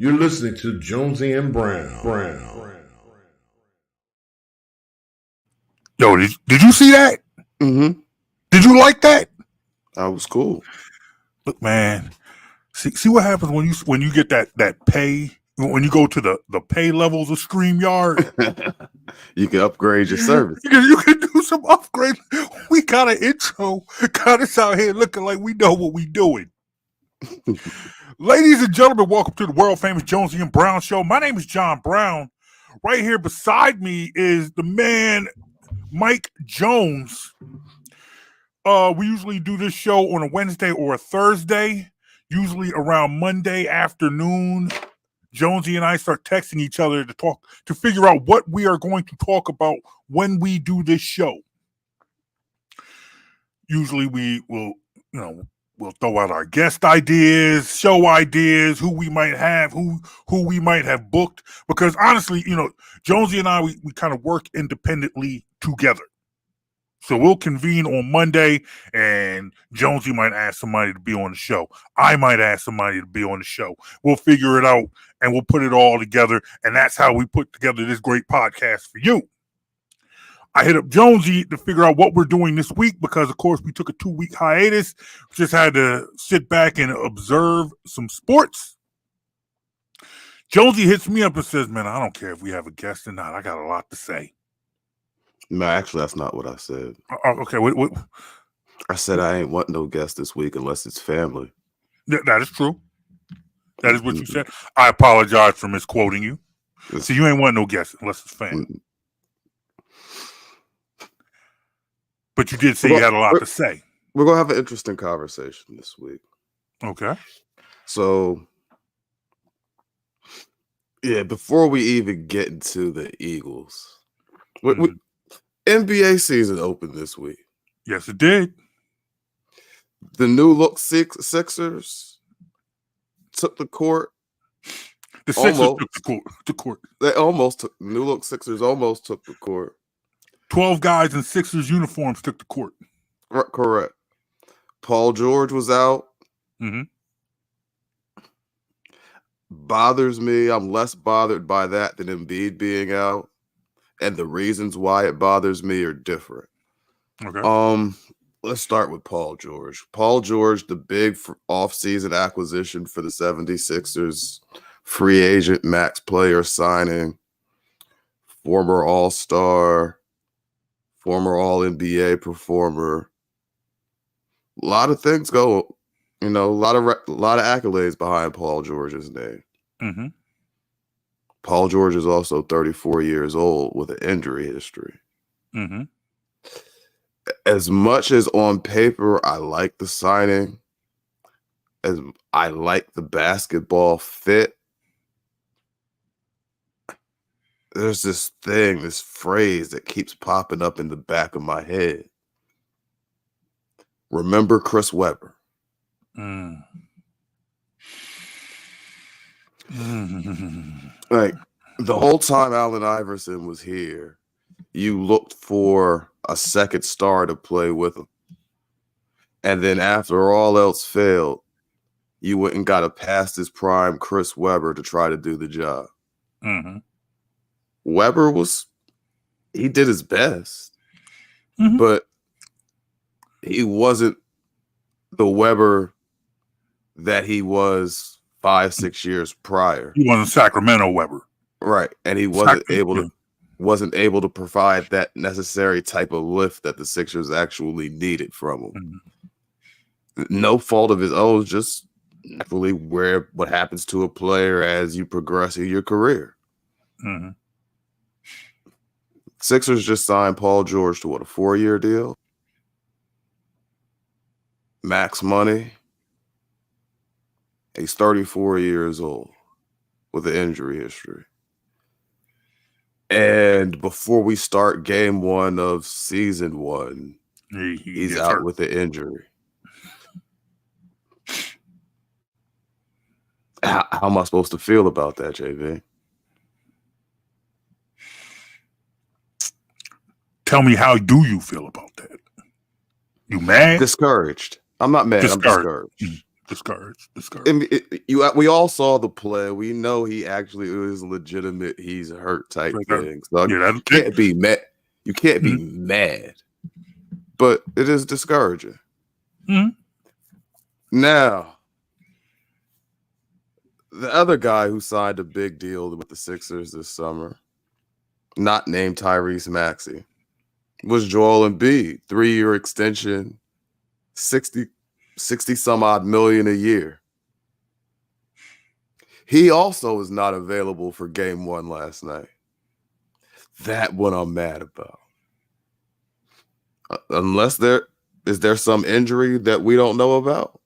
You're listening to Jonesy and Brown. Yo, did you see that? Mm-hmm. Did you like that? That was cool. Look, man, see what happens when you get that pay, when you go to the pay levels of StreamYard. You can upgrade your service. You can do some upgrade. We got an intro, got us out here looking like we know what we doing. Ladies and gentlemen, welcome to the world famous Jonesy and Brown show. My name is John Brown. Right here beside me is the man, Mike Jones. We usually do this show on a Wednesday or a Thursday, usually around Monday afternoon. Jonesy and I start texting each other to figure out what we are going to talk about when we do this show. Usually we will, we'll throw out our guest ideas, show ideas, who we might have, who we might have booked. Because honestly, Jonesy and I, we kind of work independently together. So we'll convene on Monday, and Jonesy might ask somebody to be on the show. I might ask somebody to be on the show. We'll figure it out, and we'll put it all together, and that's how we put together this great podcast for you. I hit up Jonesy to figure out what we're doing this week because, of course, we took a 2-week hiatus. Just had to sit back and observe some sports. Jonesy hits me up and says, man, I don't care if we have a guest or not. I got a lot to say. No, actually, that's not what I said. Okay, what? I said I ain't want no guest this week unless it's family. That is true. That is what you said. I apologize for misquoting you. So you ain't want no guest unless it's family. But you did say you had a lot to say. We're going to have an interesting conversation this week. Okay. So, yeah, before we even get into the Eagles, NBA season opened this week. Yes, it did. The new look Sixers took the court. The Sixers took the court. They almost took new look Sixers almost took the court. 12 guys in Sixers uniforms took the court. Correct. Paul George was out. Mm-hmm. Bothers me. I'm less bothered by that than Embiid being out. And the reasons why it bothers me are different. Okay. Let's start with Paul George. Paul George, the big offseason acquisition for the 76ers, free agent max player signing, former All-Star, former All-NBA performer. A lot of things go, a lot of accolades behind Paul George's name. Mm-hmm. Paul George is also 34 years old with an injury history. Mm-hmm. As much as on paper I like the signing, as I like the basketball fit, there's this phrase that keeps popping up in the back of my head. Remember Chris Webber? Mm. Like, the whole time Allen Iverson was here, you looked for a second star to play with him. And then after all else failed, you went and got a past his prime Chris Webber to try to do the job. Mm-hmm. Webber he did his best, mm-hmm. but he wasn't the Webber that he was 5-6 years prior. He wasn't Sacramento Webber. Right. And he wasn't able to provide that necessary type of lift that the Sixers actually needed from him. Mm-hmm. No fault of his own, just naturally what happens to a player as you progress in your career. Mm-hmm. Sixers just signed Paul George to a 4-year deal? Max money. He's 34 years old with an injury history. And before we start game 1 of season 1, he's out hurt with an injury. How am I supposed to feel about that, JV? Tell me, how do you feel about that? You mad? Discouraged. I'm not mad. I'm discouraged. Discouraged. And we all saw the play. We know he actually is legitimate. He's hurt type thing. So you can't be mad. You can't be mad. But it is discouraging. Mm-hmm. Now, the other guy who signed a big deal with the Sixers this summer, not named Tyrese Maxey, was Joel Embiid. 3-year extension, 60 some odd million a year. He also is not available for game 1 last night. That one I'm mad about. Unless there is some injury that we don't know about.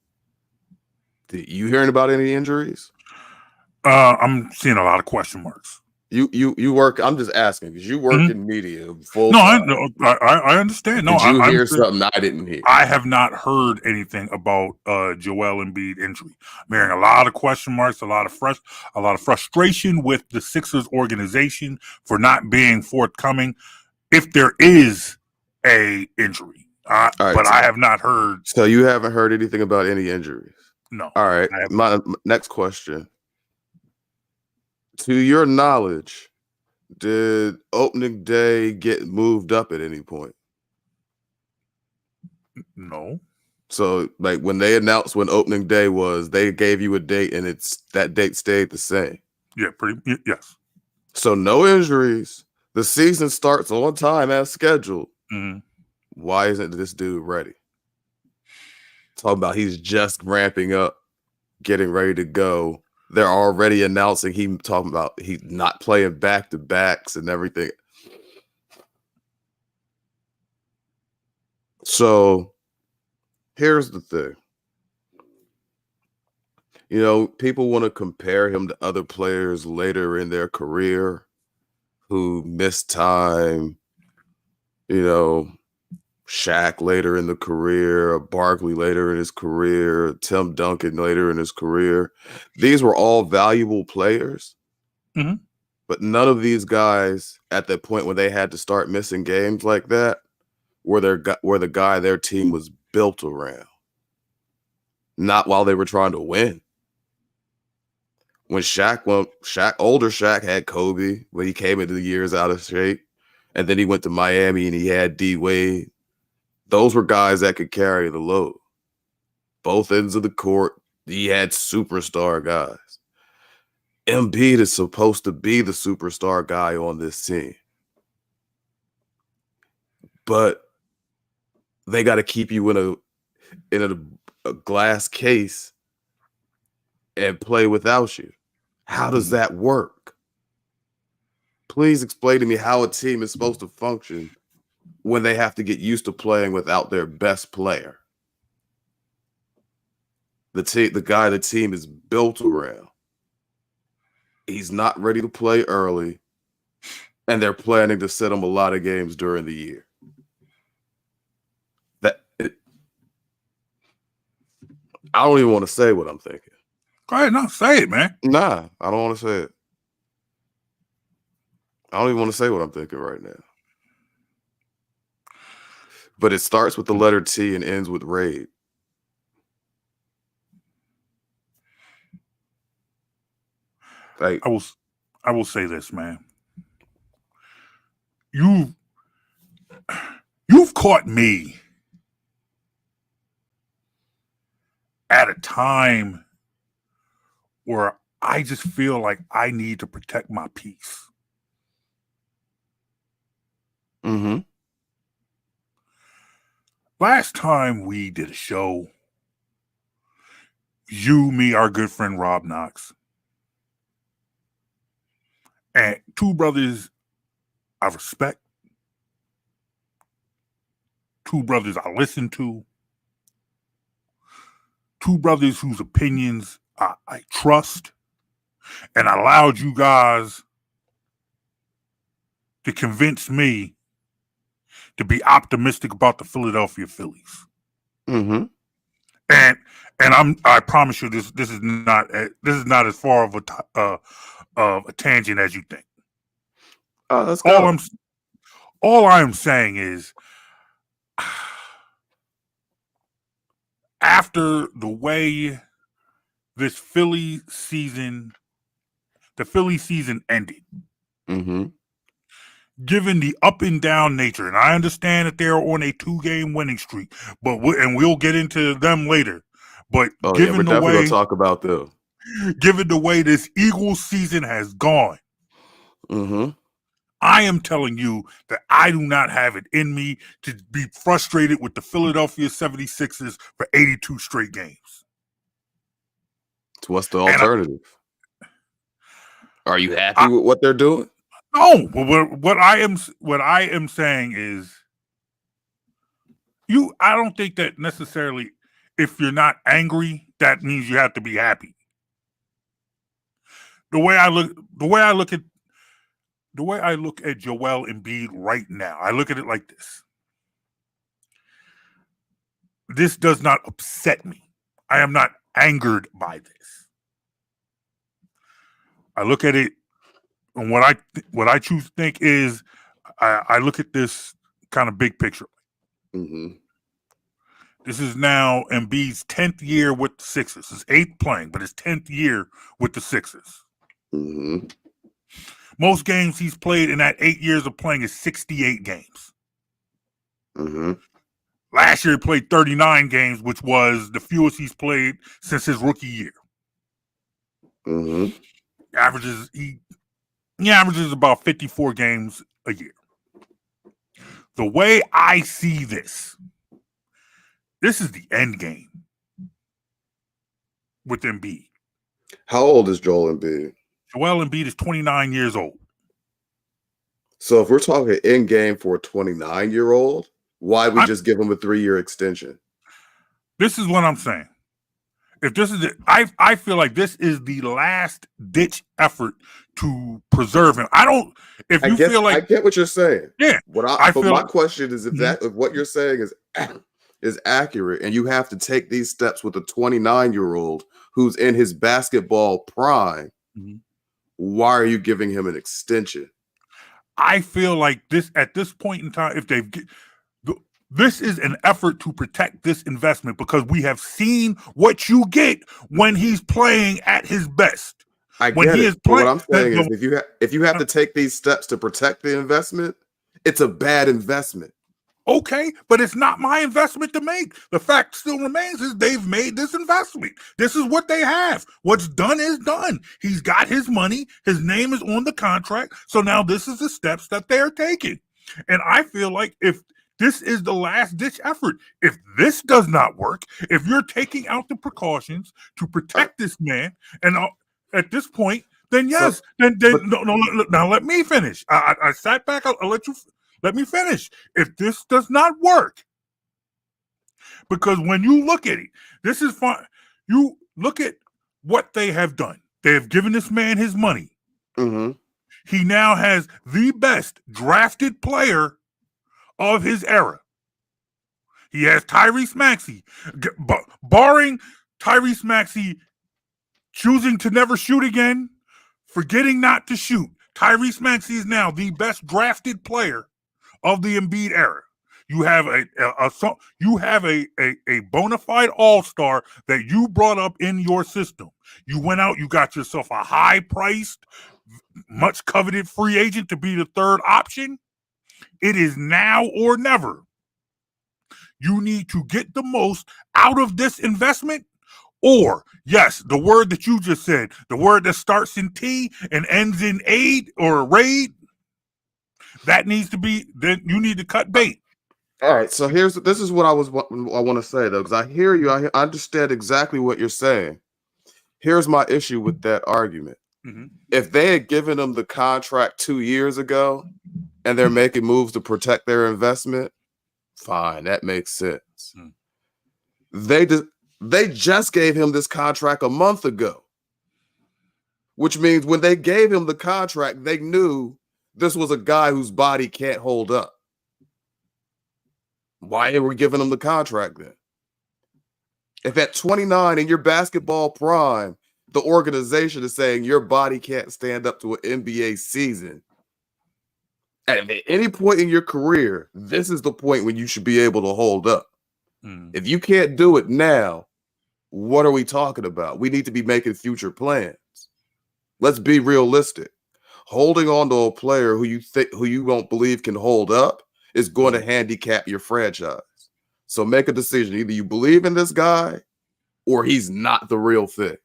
Did you hearing about any injuries? I'm seeing a lot of question marks. You work. I'm just asking because you work in media full time. I understand. Did you hear something I didn't hear? I have not heard anything about Joel Embiid injury. I'm hearing a lot of question marks, a lot of frustration with the Sixers organization for not being forthcoming if there is a injury. But I have not heard. So you haven't heard anything about any injuries? No. All right. My next question. To your knowledge, did opening day get moved up at any point? No. So, like when they announced when opening day was, they gave you a date, and that date stayed the same. Yeah, yes. So no injuries. The season starts on time as scheduled. Mm-hmm. Why isn't this dude ready? Talking about he's just ramping up, getting ready to go. They're already announcing talking about he's not playing back-to-backs and everything. So here's the thing. You know, people want to compare him to other players later in their career who missed time. You know, Shaq later in the career, Barkley later in his career, Tim Duncan later in his career. These were all valuable players, but none of these guys at the point when they had to start missing games like that were the guy their team was built around. Not while they were trying to win. When older Shaq had Kobe, when he came into the years out of shape, and then he went to Miami and he had D Wade. Those were guys that could carry the load. Both ends of the court, he had superstar guys. Embiid is supposed to be the superstar guy on this team. But they got to keep you in a glass case and play without you. How does that work? Please explain to me how a team is supposed to function when they have to get used to playing without their best player. The guy the team is built around. He's not ready to play early, and they're planning to sit him a lot of games during the year. I don't even want to say what I'm thinking. Go ahead, no, say it, man. Nah, I don't want to say it. I don't even want to say what I'm thinking right now. But it starts with the letter T and ends with raid. Like, I will say this, man. You've caught me at a time where I just feel like I need to protect my peace. mm-hmm. Last time we did a show, you, me, our good friend Rob Knox, and two brothers I respect, two brothers I listen to, two brothers whose opinions I trust, and I allowed you guys to convince me to be optimistic about the Philadelphia Phillies. Mm-hmm. And I promise you this is not as far of a tangent as you think. Let's go. All I'm saying is, after the way this Philly season, the Philly season ended. Mm-hmm. Given the up and down nature, and I understand that they're on a 2-game winning streak, but we'll get into them later. But Oh yeah, we're given the definitely way, gonna talk about them. given the way this Eagles season has gone, Mm-hmm. I am telling you that I do not have it in me to be frustrated with the Philadelphia 76ers for 82 straight games. So what's the And alternative? Are you happy with what they're doing? no, what I am saying is I don't think that necessarily if you're not angry, that means you have to be happy. The way I look at Joel Embiid right now, I look at it like this. This does not upset me. I am not angered by this. I look at it, and what I choose to think is, I look at this kind of big picture. Mm-hmm. This is now Embiid's 10th year with the Sixers. His 8th playing, but his 10th year with the Sixers. Mm-hmm. Most games he's played in that 8 years of playing is 68 games. Mm-hmm. Last year he played 39 games, which was the fewest he's played since his rookie year. Mm-hmm. He averages about 54 games a year. The way I see this is the end game with Embiid. How old is Joel Embiid? Joel Embiid is 29 years old. So if we're talking end game for a 29-year-old, why we just give him a 3-year extension? This is what I'm saying. If this is it, I feel like this is the last ditch effort to preserve him. I get what you're saying. Yeah. My question is if what you're saying is accurate, and you have to take these steps with a 29-year-old who's in his basketball prime, why are you giving him an extension? I feel like this at this point in time, this is an effort to protect this investment because we have seen what you get when he's playing at his best. But what I'm saying is if you have to take these steps to protect the investment, it's a bad investment. Okay, but it's not my investment to make. The fact still remains is they've made this investment. This is what they have. What's done is done. He's got his money. His name is on the contract. So now this is the steps that they're taking. And I feel like if this is the last ditch effort, if this does not work, if you're taking out the precautions to protect this man, and at this point, then yes, now let me finish. I sat back. Let me finish. If this does not work, because when you look at it, this is fine. You look at what they have done. They have given this man his money. Mm-hmm. He now has the best drafted player of his era. He has Tyrese Maxey. Barring Tyrese Maxey choosing to never shoot again, forgetting not to shoot, Tyrese Maxey is now the best drafted player of the Embiid era. You have a bona fide all-star that you brought up in your system. You went out, you got yourself a high-priced, much coveted free agent to be the third option. It is now or never. You need to get the most out of this investment, or yes, the word that you just said, the word that starts in T and ends in aid or raid, that needs to be, then you need to cut bait. All right, so this is what I want to say though, because I hear you, I understand exactly what you're saying. Here's my issue with that argument. Mm-hmm. If they had given them the contract 2 years ago and they're making moves to protect their investment, fine, that makes sense. They just gave him this contract a month ago, which means when they gave him the contract, they knew this was a guy whose body can't hold up. Why are we giving him the contract then? If at 29 in your basketball prime, the organization is saying your body can't stand up to an NBA season, and at any point in your career, this is the point when you should be able to hold up. If you can't do it now, what are we talking about? We need to be making future plans. Let's be realistic. Holding on to a player who you don't believe can hold up is going to handicap your franchise. So make a decision. Either you believe in this guy or he's not the real thing.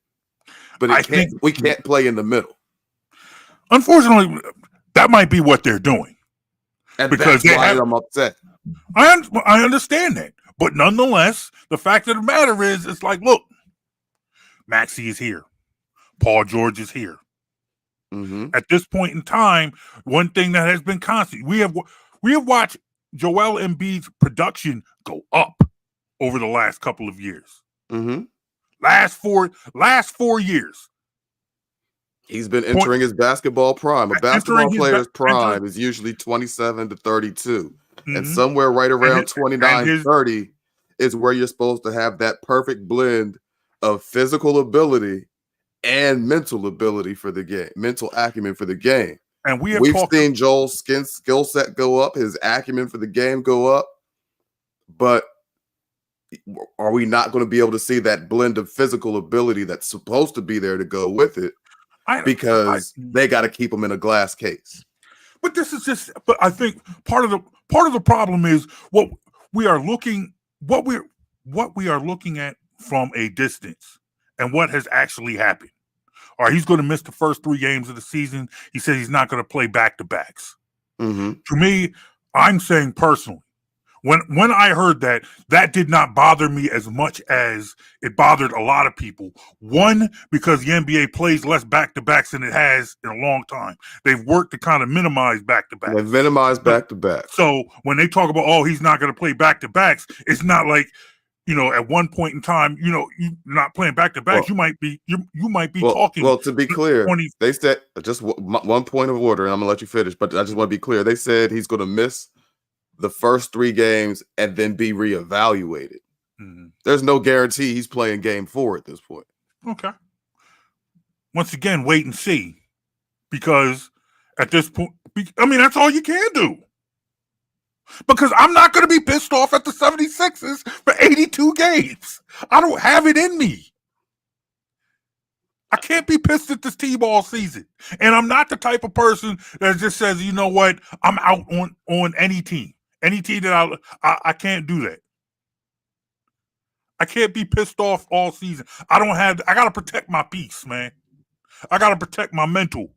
But we can't play in the middle. Unfortunately, that might be what they're doing. And because that's why I'm upset. I understand that. But nonetheless, the fact of the matter is, it's like, look, Maxey is here. Paul George is here. Mm-hmm. At this point in time, one thing that has been constant, we have watched Joel Embiid's production go up over the last couple of years. Mm-hmm. Last four years. He's been entering his basketball prime. A basketball player's prime is usually 27 to 32. Mm-hmm. And somewhere right around 29, 30 is where you're supposed to have that perfect blend of physical ability and mental ability for the game, mental acumen for the game. And we've seen Joel's skill set go up, his acumen for the game go up, but are we not going to be able to see that blend of physical ability that's supposed to be there to go with it? Because they got to keep them in a glass case. But this is just. But I think part of the problem is what we are looking at from a distance and what has actually happened. All right, he's going to miss the first 3 games of the season. He says he's not going to play back-to-backs. Mm-hmm. To me, I'm saying personally, when I heard that did not bother me as much as it bothered a lot of people. One, because the NBA plays less back-to-backs than it has in a long time. They've worked to kind of minimize back-to-backs. They've minimized back-to-backs. So when they talk about, he's not going to play back-to-backs, it's not like, at one point in time, you're not playing back-to-backs. You might be talking. Well, to be clear, they said just one point of order, and I'm gonna let you finish. But I just want to be clear. They said he's going to miss the first 3 games and then be reevaluated. Mm-hmm. There's no guarantee he's playing game 4 at this point. Okay. Once again, wait and see, because at this point, that's all you can do. Because I'm not going to be pissed off at the 76ers for 82 games. I don't have it in me. I can't be pissed at this team all season. And I'm not the type of person that just says, you know what, I'm out on any team. Any team that I can't do that. I can't be pissed off all season. I got to protect my peace, man. I got to protect my mental.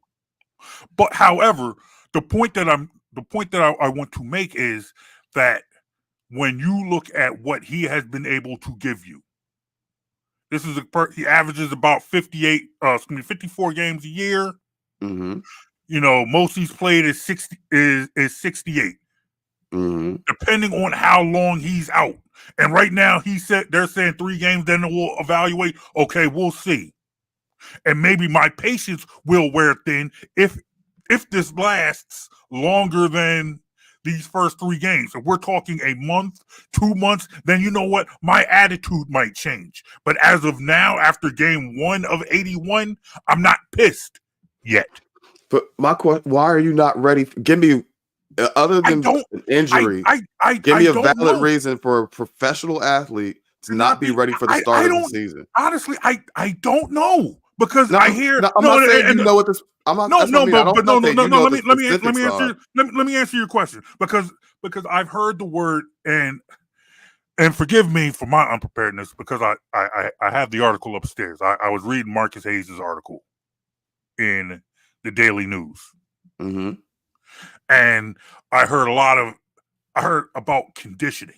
But however, the point that I want to make is that when you look at what he has been able to give you, this is he averages about 54 games a year. Mm-hmm. Most he's played is 68. Mm-hmm. Depending on how long he's out. And right now they're saying 3 games, then we'll evaluate. Okay, we'll see. And maybe my patience will wear thin if this lasts longer than these first 3 games. If we're talking a month, 2 months, then you know what? My attitude might change. But as of now, after game 1 of 81, I'm not pissed yet. But my question, why are you not ready? Give me, other than an injury, give me a valid reason for a professional athlete to not be ready for the start of the season. Honestly, I don't know. Because I hear I'm not saying you know what this. I'm not. No. Let me answer your question because I've heard the word and forgive me for my unpreparedness because I have the article upstairs. I was reading Marcus Hayes' article in the Daily News, mm-hmm. and I heard about conditioning.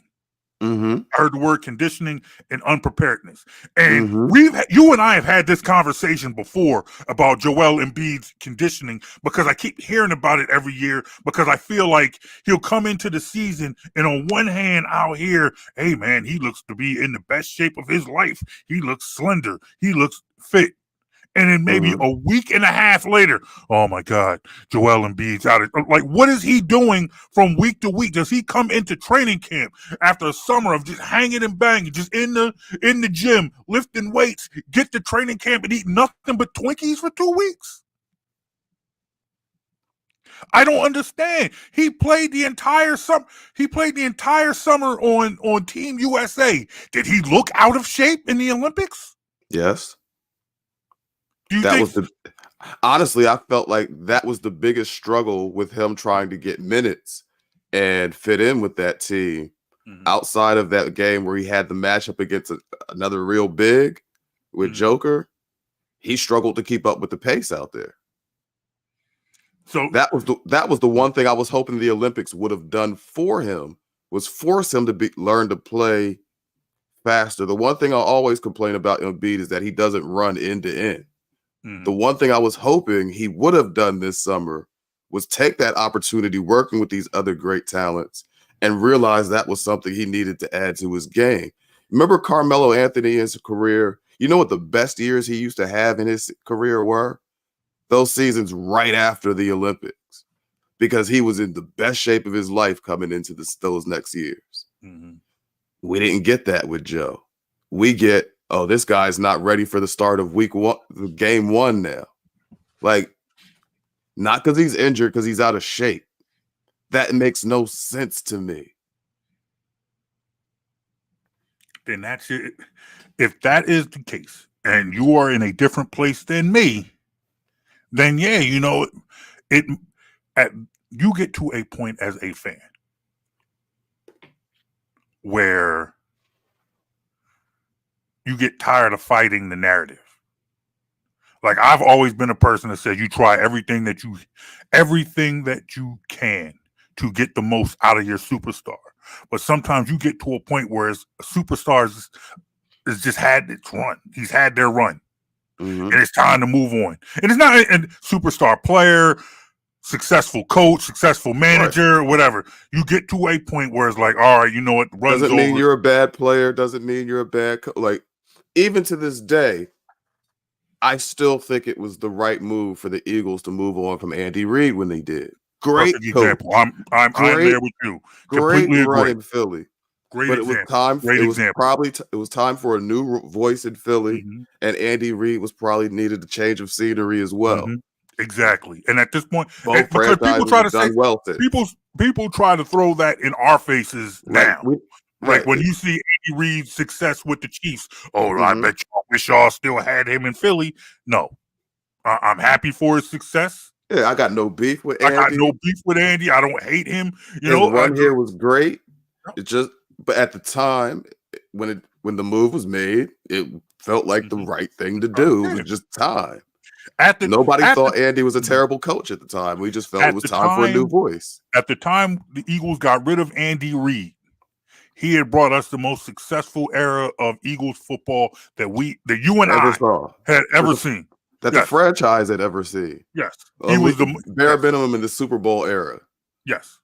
Mm-hmm. I heard the word conditioning and unpreparedness. And you and I have had this conversation before about Joel Embiid's conditioning because I keep hearing about it every year because I feel like he'll come into the season and on one hand I'll hear, hey man, he looks to be in the best shape of his life. He looks slender. He looks fit. And then maybe a week and a half later, oh my God, Joel Embiid's out. Like, what is he doing from week to week? Does he come into training camp after a summer of just hanging and banging, just in the gym, lifting weights, get to training camp and eat nothing but Twinkies for 2 weeks? I don't understand. He played the entire summer. He played the entire summer on Team USA. Did he look out of shape in the Olympics? Yes. Do you That think? was the honestly, I felt like that was the biggest struggle with him trying to get minutes and fit in with that team. Outside of that game where he had the matchup against another real big with Joker, he struggled to keep up with the pace out there. So that was the one thing I was hoping the Olympics would have done for him, was force him to learn to play faster. The one thing I always complain about Embiid is that he doesn't run end to end. The one thing I was hoping he would have done this summer was take that opportunity working with these other great talents and realize that was something he needed to add to his game. Remember Carmelo Anthony in his career? You know what the best years he used to have in his career were? Those seasons right after the Olympics, because he was in the best shape of his life coming into those next years. We didn't get that with Joe. We get, oh, this guy's not ready for the start of game one now. Like, not because he's injured, because he's out of shape. That makes no sense to me. Then that's it. If that is the case, and you are in a different place than me, then yeah, you get to a point as a fan where you get tired of fighting the narrative. Like, I've always been a person that said you try everything that you can to get the most out of your superstar. But sometimes you get to a point where a superstar has just had its run. He's had their run. And it's time to move on. And it's not a superstar player, successful coach, successful manager, whatever. You get to a point where it's like, all right, you know what? Doesn't mean you're a bad player. Doesn't mean you're a bad like, even to this day, I still think it was the right move for the Eagles to move on from Andy Reid when they did. Great example. I'm there with you. Great Completely run agree. in Philly. Great but example. It was time. Great it was example. probably it was time for a new voice in Philly, and Andy Reid was probably needed a change of scenery as well. Exactly. And at this point, both because people try to say well people try to throw that in our faces now. Like when you see Andy Reid's success with the Chiefs, I bet y'all wish y'all still had him in Philly. No, I'm happy for his success. Yeah, I got no beef with Andy. I got no beef with Andy. I don't hate him. His run here was great. But at the time, when the move was made, it felt like the right thing to do. It was just time. Nobody thought Andy was a terrible coach at the time. We just felt it was time for a new voice. At the time the Eagles got rid of Andy Reid, he had brought us the most successful era of Eagles football that you and I had ever seen. That the franchise had ever seen. Yes. He was the bare minimum in the Super Bowl era. Yes.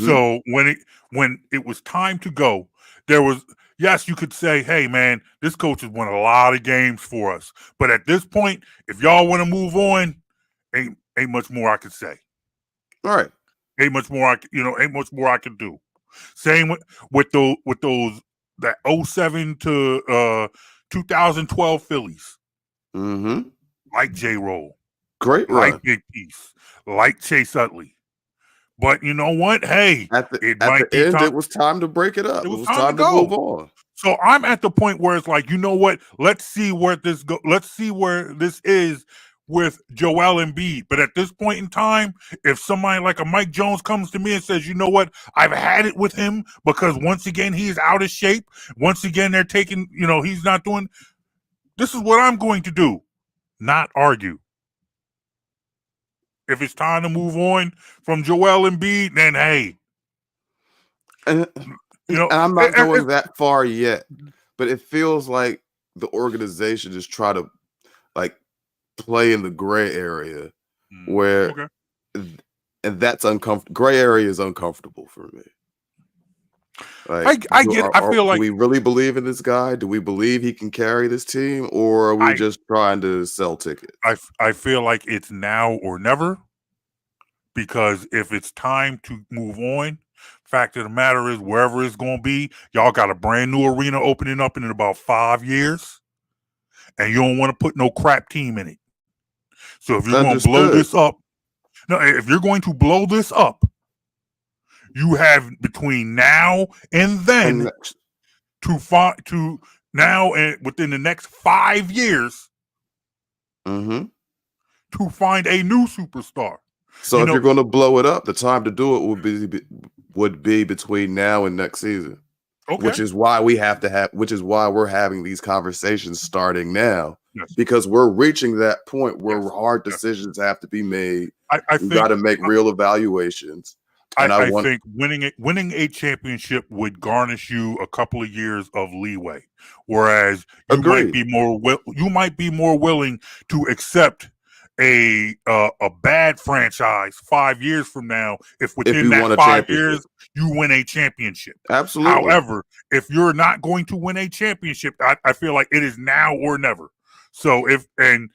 So when it was time to go, there was, yes, you could say, hey, man, this coach has won a lot of games for us. But at this point, if y'all want to move on, ain't much more I could say. All right. Ain't much more I could do. Same with those that 07 to 2012 Phillies. Like J-Roll. Great run. Like Big Piece. Like Chase Utley. But you know what? Hey, at the end, it was time to break it up. It was time to move on. So I'm at the point where it's like, you know what? Let's see where this go. Let's see where this is with Joel Embiid. But at this point in time, if somebody like a Mike Jones comes to me and says, you know what? I've had it with him because once again, he's out of shape. Once again, they're taking, he's not doing. This is what I'm going to do. Not argue. If it's time to move on from Joel Embiid, then hey. And I'm not going that far yet, but it feels like the organization is trying to play in the gray area where, and that's uncomfortable. Gray area is uncomfortable for me. I feel like, do we really believe in this guy? Do we believe he can carry this team, or are we just trying to sell tickets? I feel like it's now or never, because if it's time to move on, fact of the matter is, wherever it's going to be, y'all got a brand new arena opening up in about 5 years, and you don't want to put no crap team in it. So if you're going to blow this up, No, if you're going to blow this up, you have between now and then to now and within the next 5 years Mm-hmm. to find a new superstar. So if you're going to blow it up, the time to do it would be between now and next season. Okay. Which is why we're having these conversations starting now. Yes. Because we're reaching that point where hard decisions have to be made. You got to make real evaluations. And I think winning a championship would garnish you a couple of years of leeway, whereas you might be more willing to accept a bad franchise 5 years from now if within that 5 years you win a championship. Absolutely. However, if you're not going to win a championship, I feel like it is now or never. So and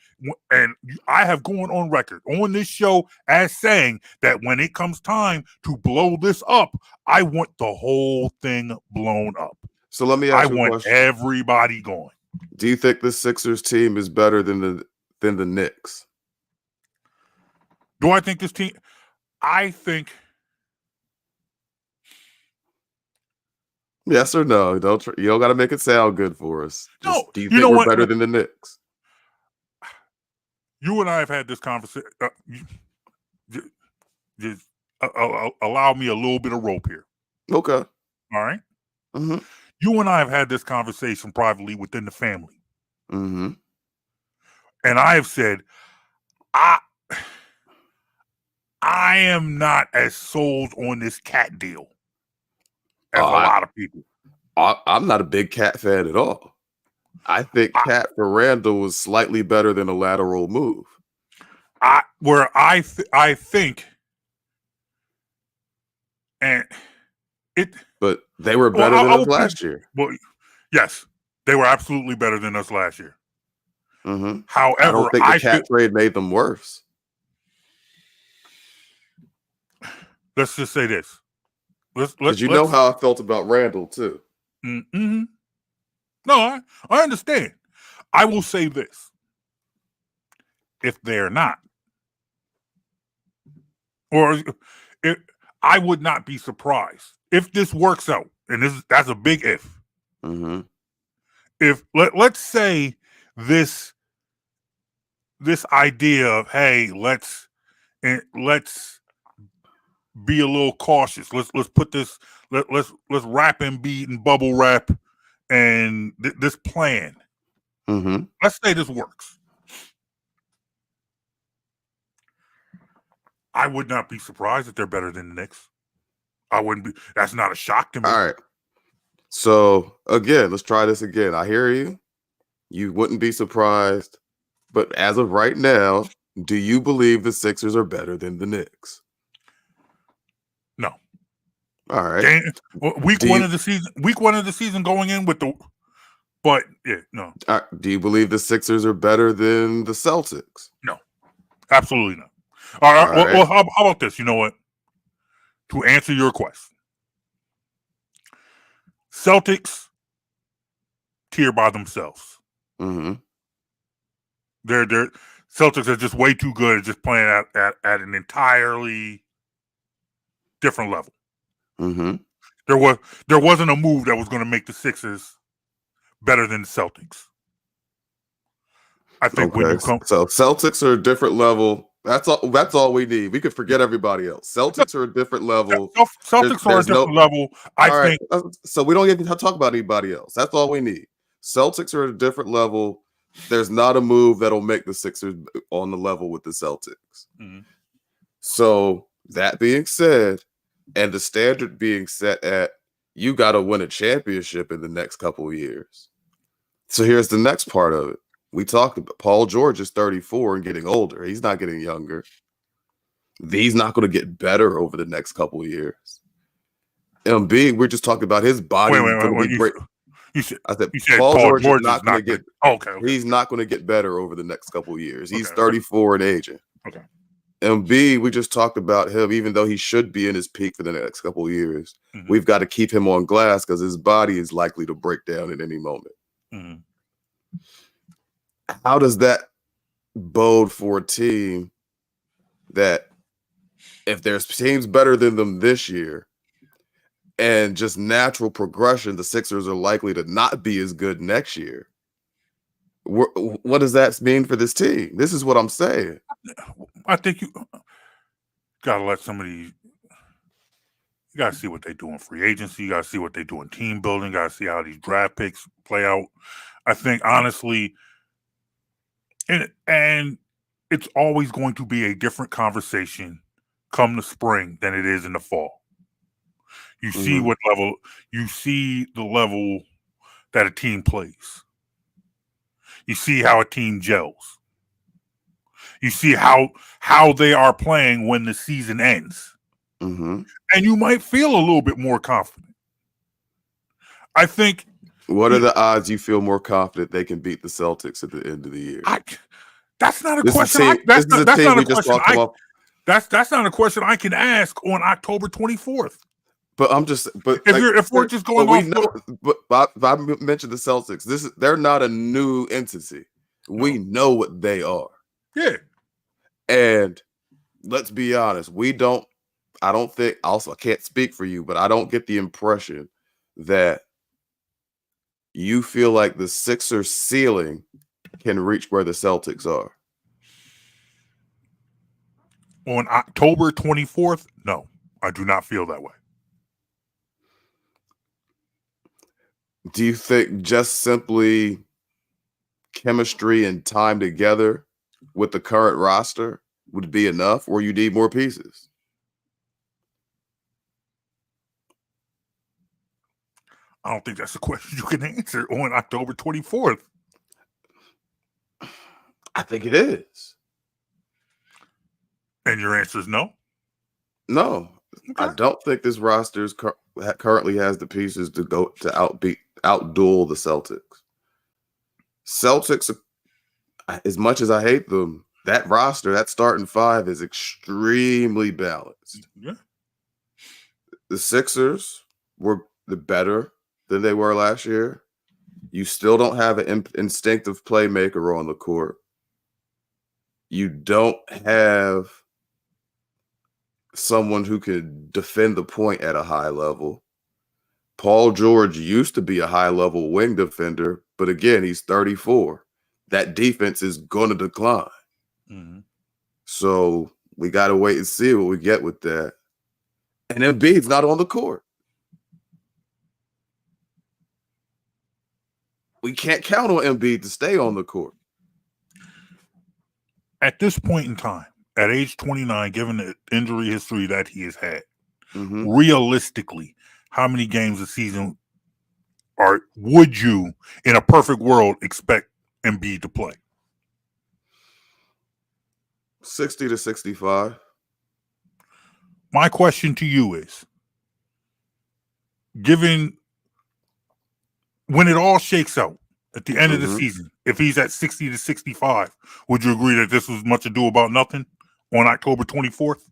I have gone on record on this show as saying that when it comes time to blow this up, I want the whole thing blown up. So let me ask you a question. I want everybody going. Do you think the Sixers team is better than the Knicks? Do I think this team? I think. Yes or no? You don't got to make it sound good for us. No. Do you think we're better than the Knicks? You and I have had this conversation. Just allow me a little bit of rope here. Okay. All right. Mm-hmm. You and I have had this conversation privately within the family. Mm-hmm. And I have said, I am not as sold on this cat deal as a lot of people. I'm not a big cat fan at all. I think Cat for Randall was slightly better than a lateral move. I think, and it. But they were better than us last year. Well, yes, they were absolutely better than us last year. Mm-hmm. However, I don't think the Cat trade made them worse. Let's just say this. Because you know how I felt about Randall too. Mm-hmm. No, I understand. I will say this. If they're not, I would not be surprised if this works out, and that's a big if. Mm-hmm. If let's say this idea of, hey, let's be a little cautious. Let's put this. Let's wrap Embiid and bubble wrap. And this plan, mm-hmm. Let's say this works. I would not be surprised if they're better than the Knicks. I wouldn't be. That's not a shock to me. All right. So, again, let's try this again. I hear you. You wouldn't be surprised. But as of right now, do you believe the Sixers are better than the Knicks? No. All right. Week one of the season going in with the, but yeah, no. Do you believe the Sixers are better than the Celtics? No, absolutely not. All right. Well, how about this? You know what? To answer your question, Celtics tier by themselves. Mm-hmm. They're Celtics are just way too good at just playing at an entirely different level. Mm-hmm. There wasn't a move that was going to make the Sixers better than the Celtics. I think when you come, so Celtics are a different level. That's all we need. We could forget everybody else. Celtics are a different level. Celtics are a different level. I think. So we don't even talk about anybody else. That's all we need. Celtics are at a different level. There's not a move that'll make the Sixers on the level with the Celtics. Mm-hmm. So that being said, and the standard being set at, you got to win a championship in the next couple of years. So here's the next part of it. We talked about Paul George is 34 and getting older. He's not getting younger. He's not going to get better over the next couple of years. Embiid, we're just talking about his body. I said Paul George is not going to get. Okay. He's not going to get better over the next couple of years. He's 34 and aging. Okay. Embiid, we just talked about him. Even though he should be in his peak for the next couple of years, we've got to keep him on glass because his body is likely to break down at any moment. Mm-hmm. How does that bode for a team that if there's teams better than them this year and just natural progression, the Sixers are likely to not be as good next year. What does that mean for this team? This is what I'm saying. I think you gotta let some of these. You gotta see what they do in free agency. You gotta see what they do in team building. You gotta see how these draft picks play out. I think honestly, and it's always going to be a different conversation come the spring than it is in the fall. You see what level, you see the level that a team plays. You see how a team gels. You see how they are playing when the season ends. Mm-hmm. And you might feel a little bit more confident. I think. What are the odds you feel more confident they can beat the Celtics at the end of the year? That's not a This question. is That's not a question. That's not a question I can ask on October 24th. But I'm just, but if we're just going off, we know. But I mentioned the Celtics. They're not a new entity. No. We know what they are. Yeah. And let's be honest, I don't think. Also, I can't speak for you, but I don't get the impression that you feel like the Sixers ceiling can reach where the Celtics are. On October 24th, no, I do not feel that way. Do you think just simply chemistry and time together with the current roster would be enough, or you need more pieces? I don't think that's a question you can answer on October 24th. I think it is. And your answer is no? No. Okay. I don't think this roster currently has the pieces to go to outduel the Celtics. Celtics, as much as I hate them, that roster, that starting five is extremely balanced. Yeah. The Sixers were better than they were last year. You still don't have an instinctive playmaker on the court. You don't have someone who could defend the point at a high level. Paul George used to be a high-level wing defender, but again, he's 34. That defense is going to decline. Mm-hmm. So we got to wait and see what we get with that. And Embiid's not on the court. We can't count on Embiid to stay on the court. At this point in time, at age 29, given the injury history that he has had, realistically, how many games a season would you, in a perfect world, expect Embiid to play? 60 to 65. My question to you is, given when it all shakes out at the end of the season, if he's at 60 to 65, would you agree that this was much ado about nothing on October 24th?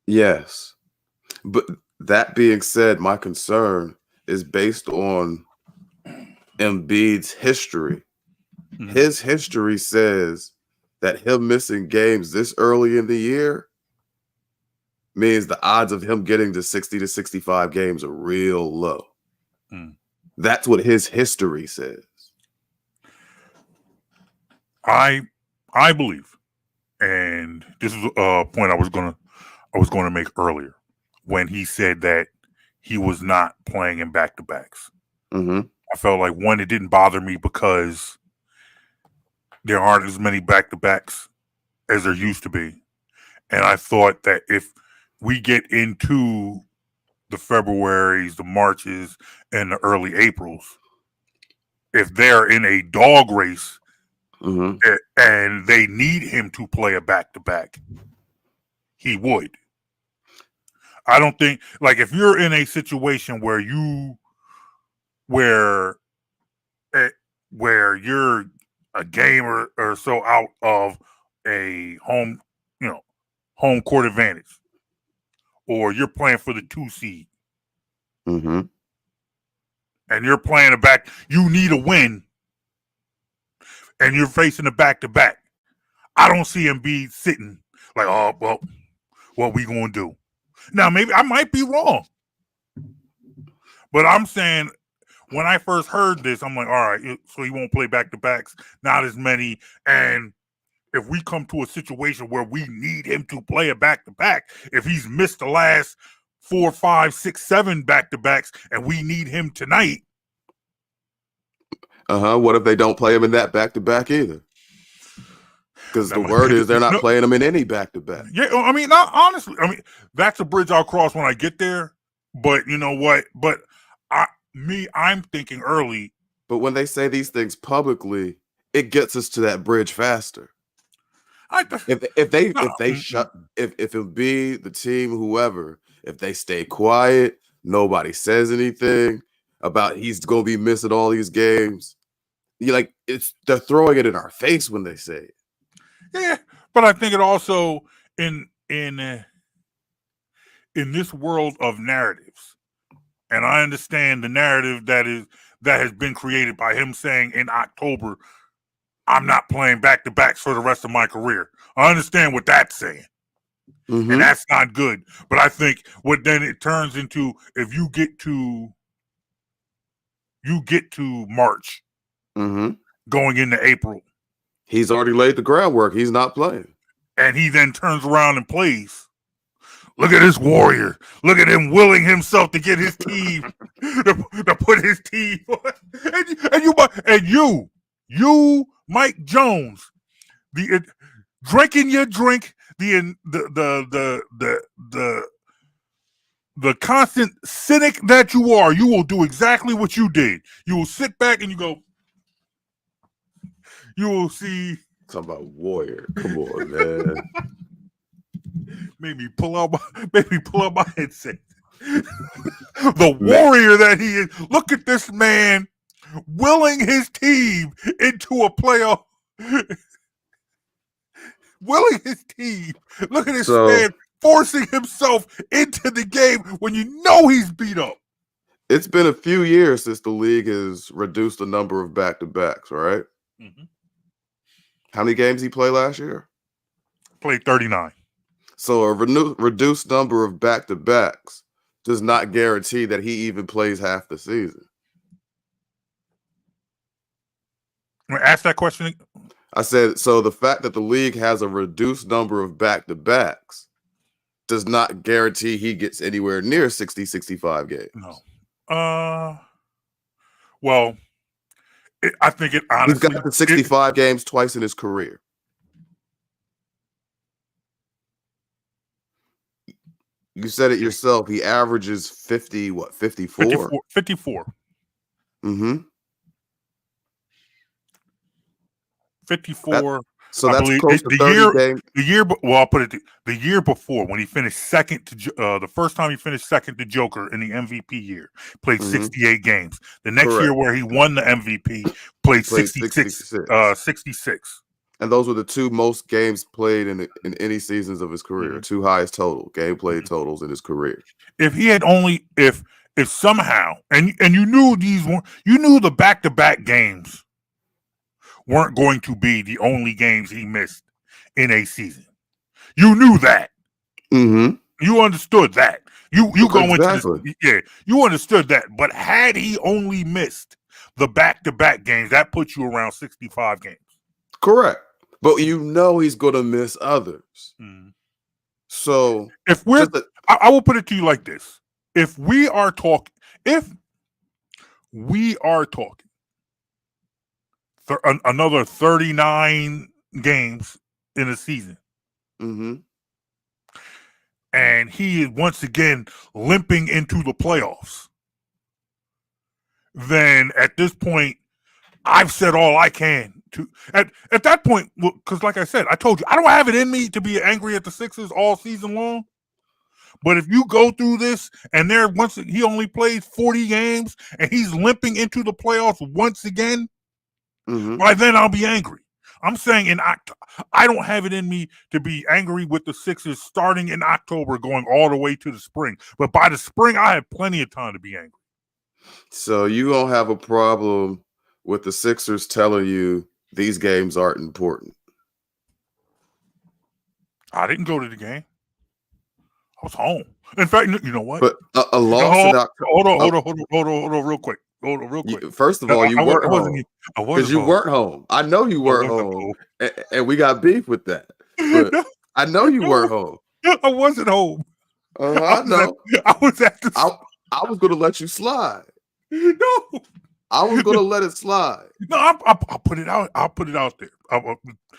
Yes. But that being said, my concern is based on Embiid's history. Mm-hmm. His history says that him missing games this early in the year means the odds of him getting to 60 to 65 games are real low. Mm. That's what his history says. I believe, and this is a point I was gonna make earlier when he said that he was not playing in back-to-backs. Mm-hmm. I felt like, one, it didn't bother me because there aren't as many back-to-backs as there used to be. And I thought that if we get into the Februarys, the Marches, and the early Aprils, if they're in a dog race and they need him to play a back-to-back, he would. I don't think, like, if you're in a situation where you're a game or so out of a home court advantage, or you're playing for the 2 seed, and you're playing a back, you need a win, and you're facing a back-to-back. I don't see Embiid sitting. Like, oh, well, what we gonna do? Now, maybe I might be wrong, but I'm saying when I first heard this, I'm like, all right, so he won't play back-to-backs, not as many, and if we come to a situation where we need him to play a back-to-back, if he's missed the last 4, 5, 6, 7 back-to-backs, and we need him tonight. What if they don't play him in that back-to-back either? Because the word is they're not playing him in any back-to-back. Yeah, I mean, not honestly. I mean, that's a bridge I'll cross when I get there. But you know what? But I'm thinking early. But when they say these things publicly, it gets us to that bridge faster. If Embiid, the team, whoever, if they stay quiet, nobody says anything about he's going to be missing all these games. They're throwing it in our face when they say it. Yeah, but I think it also in this world of narratives, and I understand the narrative that has been created by him saying in October, I'm not playing back-to-backs for the rest of my career. I understand what that's saying. Mm-hmm. And that's not good. But I think what then it turns into, if you get to March, going into April. He's already laid the groundwork. He's not playing. And he then turns around and plays. Look at this warrior. Look at him willing himself to get his team, to put his team on. And you, Mike Jones, drinking your drink, the constant cynic that you are, you will do exactly what you did. You will sit back and you will see. Talking about warrior. Come on, man. Made me pull out my headset. The warrior that he is. Look at this man willing his team into a playoff. Willing his team. Look at this man forcing himself into the game when you know he's beat up. It's been a few years since the league has reduced the number of back-to-backs, right? Mm-hmm. How many games he played last year? Played 39. So a reduced number of back-to-backs does not guarantee that he even plays half the season. Ask that question. I said, so the fact that the league has a reduced number of back-to-backs does not guarantee he gets anywhere near 60, 65 games. No. Well, I think it honestly. He's got the 65 games twice in his career. You said it yourself. He averages 54? 54. Mm-hmm. 54. So that's close to 30 games. I'll put it the year before, when he finished second to the first time he finished second to Joker in the MVP year, played 68 games. The next year where he won the MVP, played 66. 66. And those were the two most games played in any seasons of his career, two highest total game played totals in his career. If he had only if somehow and you knew the back-to-back games weren't going to be the only games he missed in a season. You knew that. Mm-hmm. You understood that. You go into this, you understood that. But had he only missed the back-to-back games, that puts you around 65 games. Correct. But you know he's going to miss others. Mm. So if I will put it to you like this. If we are talking another 39 games in a season, and he is once again limping into the playoffs, then at this point, I've said all I can to at that point, because like I said, I told you I don't have it in me to be angry at the Sixers all season long. But if you go through this and he only plays 40 games and he's limping into the playoffs once again, by then I'll be angry. I'm saying I don't have it in me to be angry with the Sixers starting in October, going all the way to the spring. But by the spring, I have plenty of time to be angry. So you don't have a problem with the Sixers telling you these games aren't important? I didn't go to the game. I was home. In fact, you know what? But a loss in October. Hold on, real quick. First of all, you weren't home. Because you weren't home. I know you weren't home. And we got beef with that. But I know you weren't home. I wasn't home. I know. I was at the. I was going to let you slide. No. I was going to let it slide. No, I'll put it out. I'll put it out there.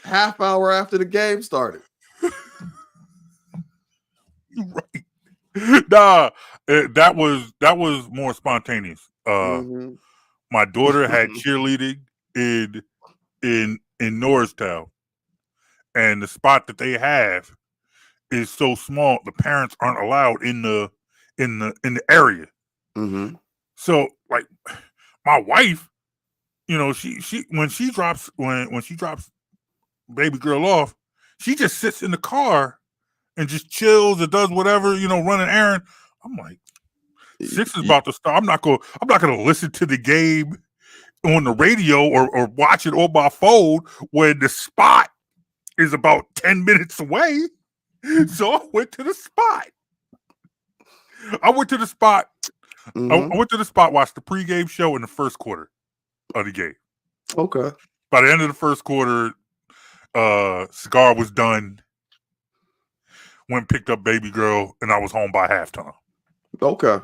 Half hour after the game started. You're right. Nah, that was more spontaneous. My daughter had cheerleading in Norristown, and the spot that they have is so small the parents aren't allowed in the area. So like my wife, you know, she when she drops baby girl off, she just sits in the car and just chills and does whatever, you know, run an errand. I'm like, 6 is about to start. I'm not gonna listen to the game on the radio or watch it on my phone when the spot is about 10 minutes away. So I went to the spot. I went to the spot, watched the pregame show in the first quarter of the game. Okay. By the end of the first quarter, cigar was done. Went picked up baby girl, and I was home by halftime. Okay.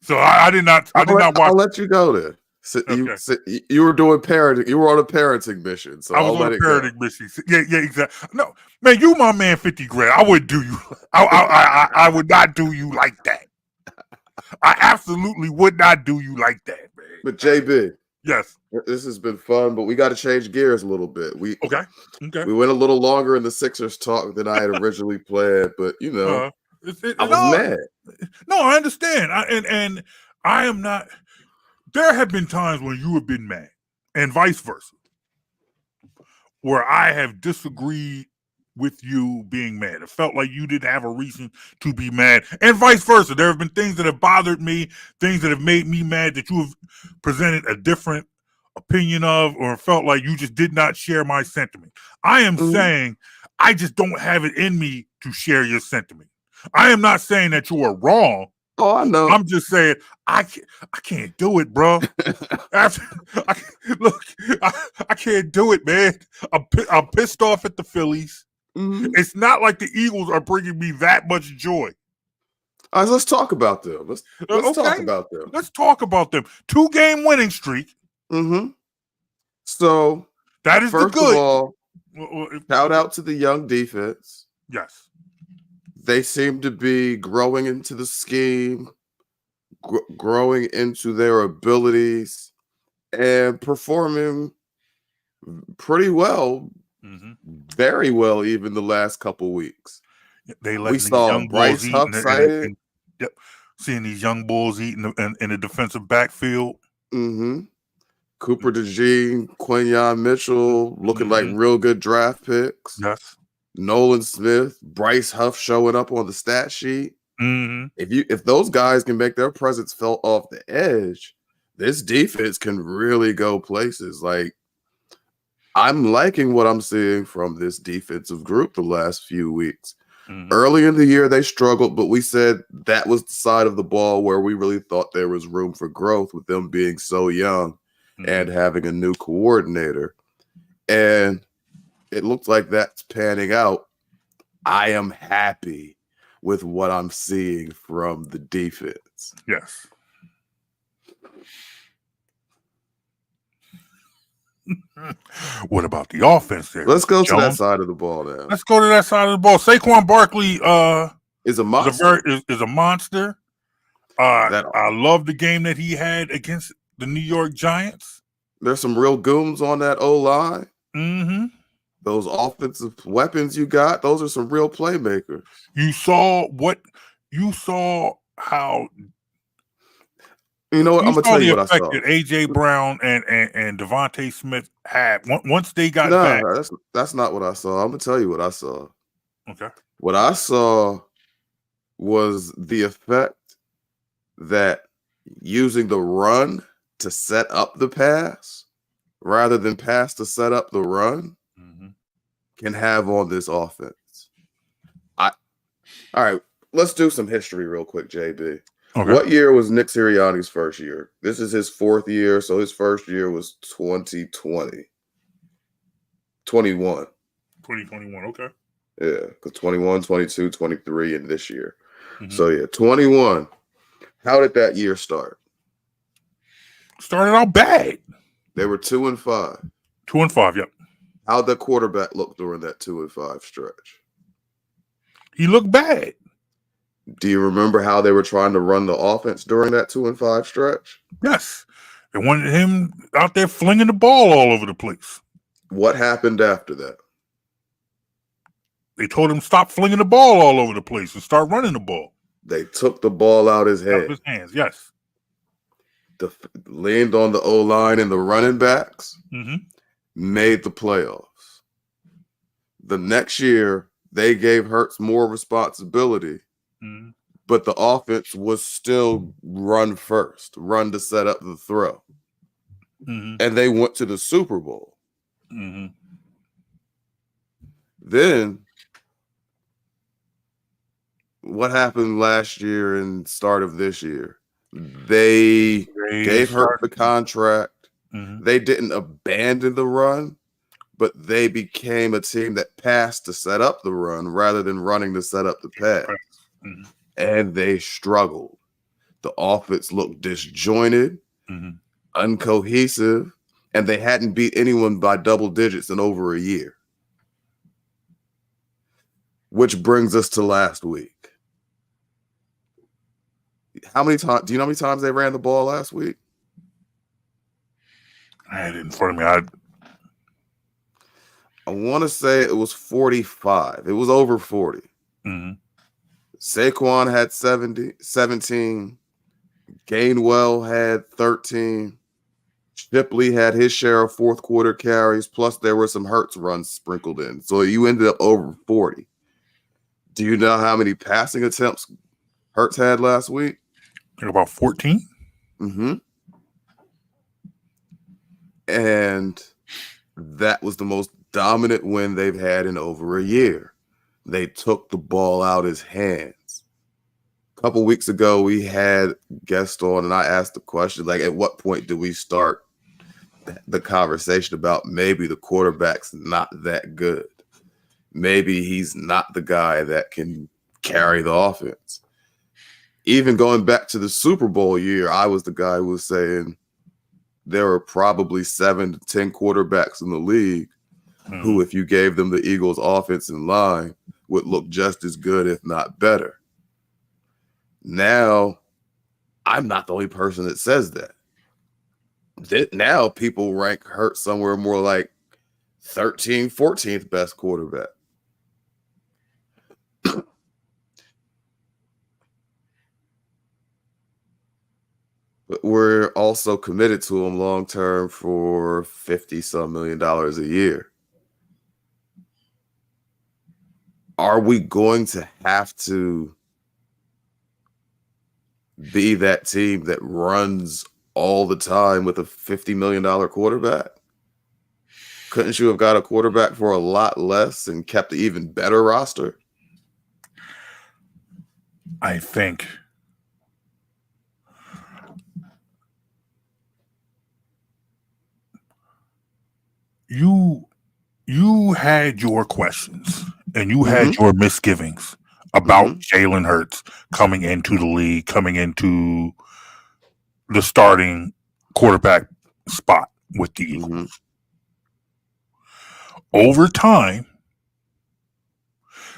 So I did not watch. I'll let you go then. So you were doing parenting. You were on a parenting mission. So I was on a parenting mission. Yeah, exactly. No, man, you my man 50 grand. I wouldn't do you. I would not do you like that. I absolutely would not do you like that, man. But JB. Yes. This has been fun, but we got to change gears a little bit. Okay. We went a little longer in the Sixers talk than I had originally planned, but you know, I was mad. No, I understand. And I am not. There have been times when you have been mad, and vice versa, where I have disagreed with you being mad. It felt like you didn't have a reason to be mad, and vice versa. There have been things that have bothered me, things that have made me mad that you have presented a different opinion of, or felt like you just did not share my sentiment. I am saying I just don't have it in me to share your sentiment. I am not saying that you are wrong. Oh, I know. I'm just saying I can't do it, bro. I can't do it, man. I'm pissed off at the Phillies. It's not like the Eagles are bringing me that much joy. Let's talk about them. Let's talk about them. Let's talk about them. 2-game winning streak. So that is first the good. Of all, shout out to the young defense. Yes. They seem to be growing into the scheme, growing into their abilities, and performing pretty well, very well, even the last couple weeks. We saw Bryce Huff sighting. Seeing these young bulls eating in the defensive backfield. Cooper DeJean, Quinyon Mitchell looking like real good draft picks. Yes. Nolan Smith, Bryce Huff showing up on the stat sheet. If those guys can make their presence felt off the edge, this defense can really go places. Like, I'm liking what I'm seeing from this defensive group the last few weeks. Early in the year, they struggled, but we said that was the side of the ball where we really thought there was room for growth with them being so young and having a new coordinator. And it looks like that's panning out. I am happy with what I'm seeing from the defense. Yes. What about the offense there? Let's go to that side of the ball now. Let's go to that side of the ball. Saquon Barkley is a monster. Is a monster. I love the game that he had against the New York Giants. There's some real goons on that O-line. Those offensive weapons you got, those are some real playmakers. You saw how. You know what? I'm gonna tell you what I saw. That AJ Brown and Devontae Smith had once they got back. That's not what I saw. I'm gonna tell you what I saw. Okay. What I saw was the effect that using the run to set up the pass rather than pass to set up the run can have on this offense. All right, let's do some history real quick, JB. Okay. What year was Nick Sirianni's first year? This is his 4th year, so his first year was 2020. 21. 2021. Okay. Yeah, because 21, 22, 23, and this year. Mhm. So, yeah, 21. How did that year start? Started out bad. They were 2-5. 2-5. Yep. How'd the quarterback look during that 2-5 stretch? He looked bad. Do you remember how they were trying to run the offense during that 2-5 stretch? Yes. They wanted him out there flinging the ball all over the place. What happened after that? They told him stop flinging the ball all over the place and start running the ball. They took the ball out his Out of hand. his hands. Yes. Leaned on the O-line and the running backs, Mm-hmm. made the playoffs. The next year, they gave Hurts more responsibility, Mm-hmm. but the offense was still run first, run to set up the throw. Mm-hmm. And they went to the Super Bowl. Mm-hmm. Then, what happened last year and start of this year? They gave Hurts the contract. Mm-hmm. They didn't abandon the run, but they became a team that passed to set up the run rather than running to set up the pass. Mm-hmm. And they struggled. The offense looked disjointed, Mm-hmm. uncohesive, and they hadn't beat anyone by double digits in over a year. Which brings us to last week. How many times? Do you know how many times they ran the ball last week? I had it in front of me. I want to say it was 45. It was over 40. Mm-hmm. Saquon had 17. Gainwell had 13. Shipley had his share of fourth quarter carries, plus there were some Hurts runs sprinkled in. So you ended up over 40. Do you know how many passing attempts Hurts had last week? I think about 14. Mm-hmm. And that was the most dominant win they've had in over a year. They took the ball out his hands. A couple weeks ago, we had guests on, and I asked the question, like, at what point do we start the conversation about maybe the quarterback's not that good? Maybe he's not the guy that can carry the offense. Even going back to the Super Bowl year, I was the guy who was saying there were probably 7 to 10 quarterbacks in the league who, if you gave them the Eagles' offensive line, would look just as good, if not better. Now, I'm not the only person that says that. Now people rank Hurts somewhere more like 13th, 14th best quarterback. But we're also committed to him long term for $50-some million a year. Are we going to have to be that team that runs all the time with a $50 million quarterback? Couldn't you have got a quarterback for a lot less and kept an even better roster? I think you had your questions and you had your misgivings about Jalen Hurts coming into the league, coming into the starting quarterback spot with the Eagles. Over time,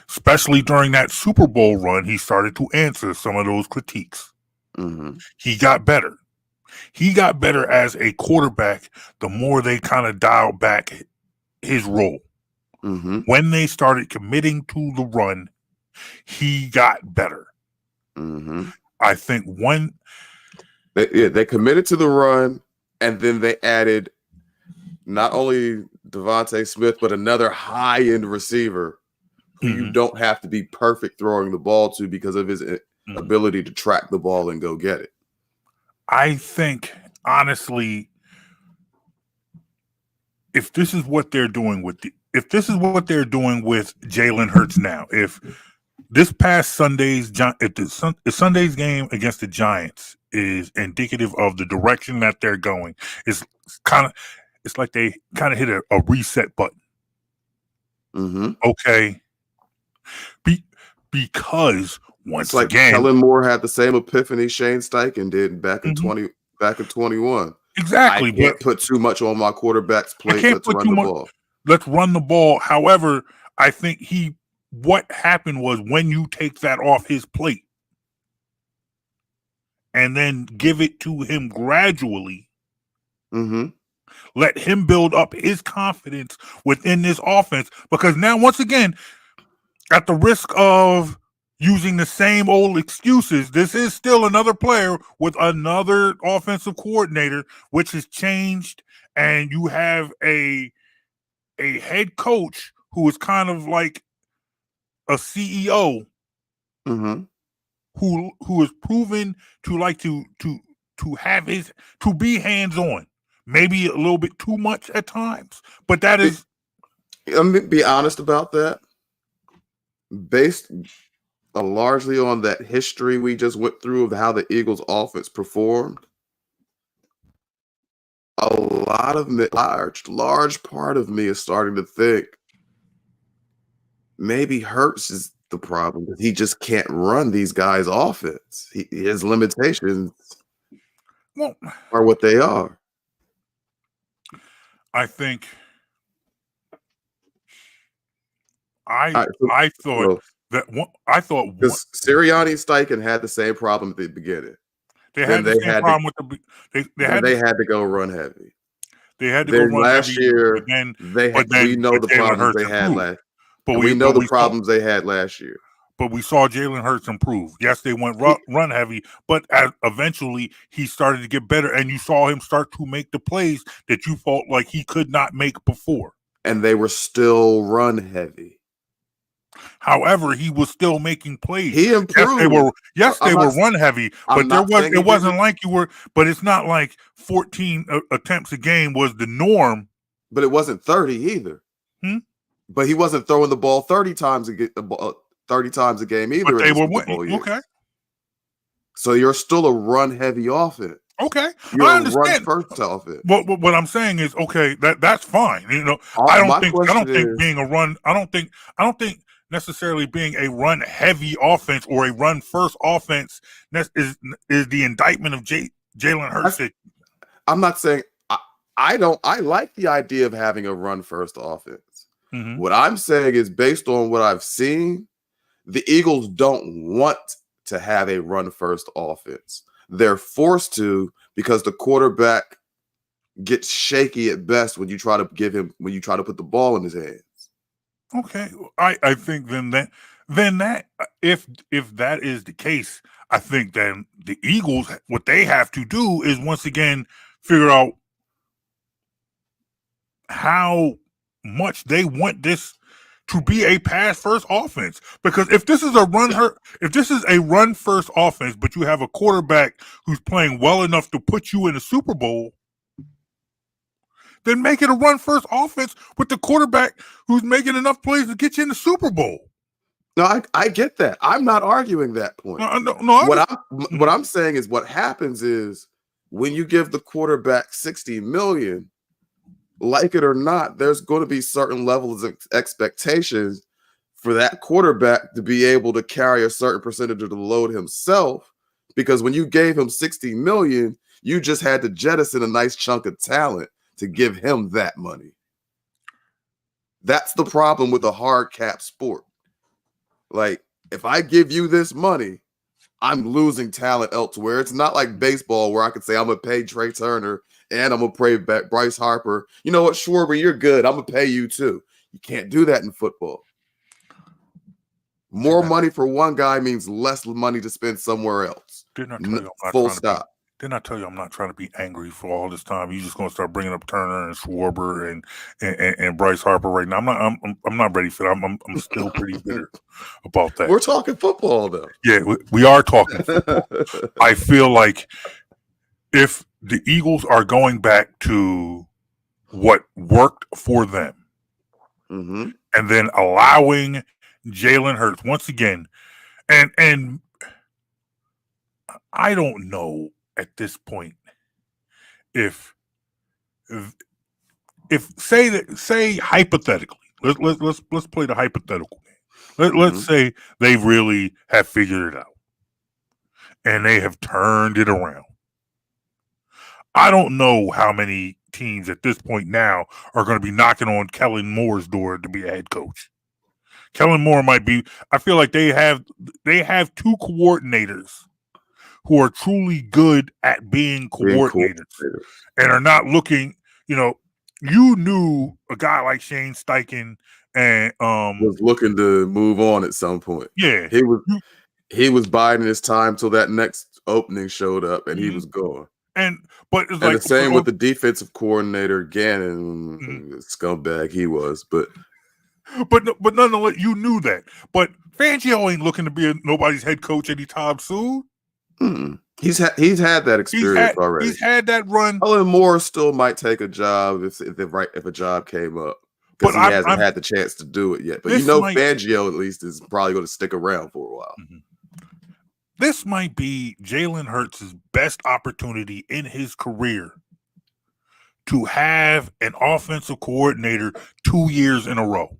especially during that Super Bowl run, he started to answer some of those critiques. He got better. He got better as a quarterback the more they kind of dialed back his role. When they started committing to the run, he got better. I think they committed to the run, and then they added not only Devontae Smith, but another high-end receiver who you don't have to be perfect throwing the ball to because of his ability to track the ball and go get it. I think, honestly, if this is what they're doing with Jalen Hurts now, if this past Sunday's Sunday's game against the Giants is indicative of the direction that they're going. It's like they kind of hit a reset button. Mm-hmm. Okay, because once it's like again, Kellen Moore had the same epiphany Shane Steichen did back in 21. Exactly, I can't put too much on my quarterback's plate. Let's run the ball. Let's run the ball. However, I think what happened was when you take that off his plate and then give it to him gradually, let him build up his confidence within this offense. Because now, once again, at the risk of using the same old excuses, this is still another player with another offensive coordinator, which has changed, and you have a head coach who is kind of like a CEO, who is proven to like to have to be hands-on, maybe a little bit too much at times, but that is. Let me be honest about that. Based largely on that history we just went through of how the Eagles' offense performed, a lot of me, large part of me is starting to think maybe Hurts is the problem. He just can't run these guys' offense. His limitations are what they are. I think I thought because Sirianni Steichen had the same problem at the beginning. They had the same problem with they had to go run heavy. They had to go run last heavy, year. We know the problems they had last. But we know the problems they had last year. But we saw Jalen Hurts improve. Yes, they went run heavy, but eventually he started to get better, and you saw him start to make the plays that you felt like he could not make before. And they were still run heavy. However, he was still making plays. He improved. Yes, they were run heavy, but it wasn't like you were. But it's not like 14 attempts a game was the norm. But it wasn't 30 either. But he wasn't throwing the ball 30 times a game either. But they were winning. Okay. So you're still a run heavy offense. Okay, you're a run first offense. What I'm saying is, okay, that's fine. You know, I don't think being a run. I don't think necessarily being a run heavy offense or a run first offense is the indictment of Jalen Hurts. I'm not saying I like the idea of having a run first offense. What I'm saying is, based on what I've seen, the Eagles don't want to have a run first offense. They're forced to because the quarterback gets shaky at best when you try to put the ball in his hands. Okay, I think then that if that is the case, I think then the Eagles, what they have to do is once again figure out how much they want this to be a pass first offense. Because if this is a run first offense, but you have a quarterback who's playing well enough to put you in the Super Bowl, then make it a run first offense with the quarterback who's making enough plays to get you in the Super Bowl. No, I get that. I'm not arguing that point. What I'm saying is what happens is when you give the quarterback $60 million, like it or not, there's going to be certain levels of expectations for that quarterback to be able to carry a certain percentage of the load himself. Because when you gave him $60 million, you just had to jettison a nice chunk of talent to give him that money. That's the problem with a hard cap sport. Like, if I give you this money, I'm losing talent elsewhere. It's not like baseball where I could say I'm going to pay Trey Turner and I'm going to pay Bryce Harper. You know what, Schwarber, you're good. I'm going to pay you too. You can't do that in football. More money for one guy means less money to spend somewhere else. Full stop. Didn't I tell you I'm not trying to be angry for all this time? You're just going to start bringing up Turner and Schwarber and Bryce Harper right now. I'm not ready for that. I'm still pretty bitter about that. We're talking football, though. Yeah, we are talking football. I feel like if the Eagles are going back to what worked for them, and then allowing Jalen Hurts once again, and I don't know at this point if say hypothetically, let's play the hypothetical game. Let's say they really have figured it out and they have turned it around. I don't know how many teams at this point now are going to be knocking on Kellen Moore's door to be a head coach. Kellen Moore might be. I feel like they have two coordinators who are truly good at being coordinators and are not looking. You knew a guy like Shane Steichen and was looking to move on at some point. Yeah, he was biding his time till that next opening showed up, and he was gone. But it's the same with the defensive coordinator Gannon, scumbag he was, but nonetheless, you knew that. But Fangio ain't looking to be nobody's head coach anytime soon. He's had that experience already. He's had that run. Kellen Moore still might take a job if a job came up, because he hasn't had the chance to do it yet. But Fangio at least is probably going to stick around for a while. This might be Jalen Hurts' best opportunity in his career to have an offensive coordinator 2 years in a row.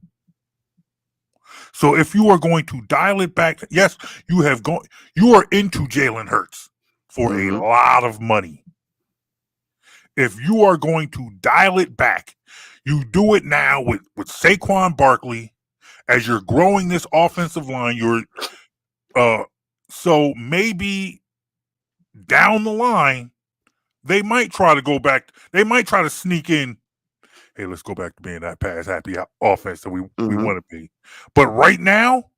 So if you are going to dial it back, yes, you are into Jalen Hurts for a lot of money. If you are going to dial it back, you do it now with Saquon Barkley as you're growing this offensive line. So maybe down the line, they might try to go back. They might try to sneak in. Hey, let's go back to being that pass happy offense that we want to be. But right now,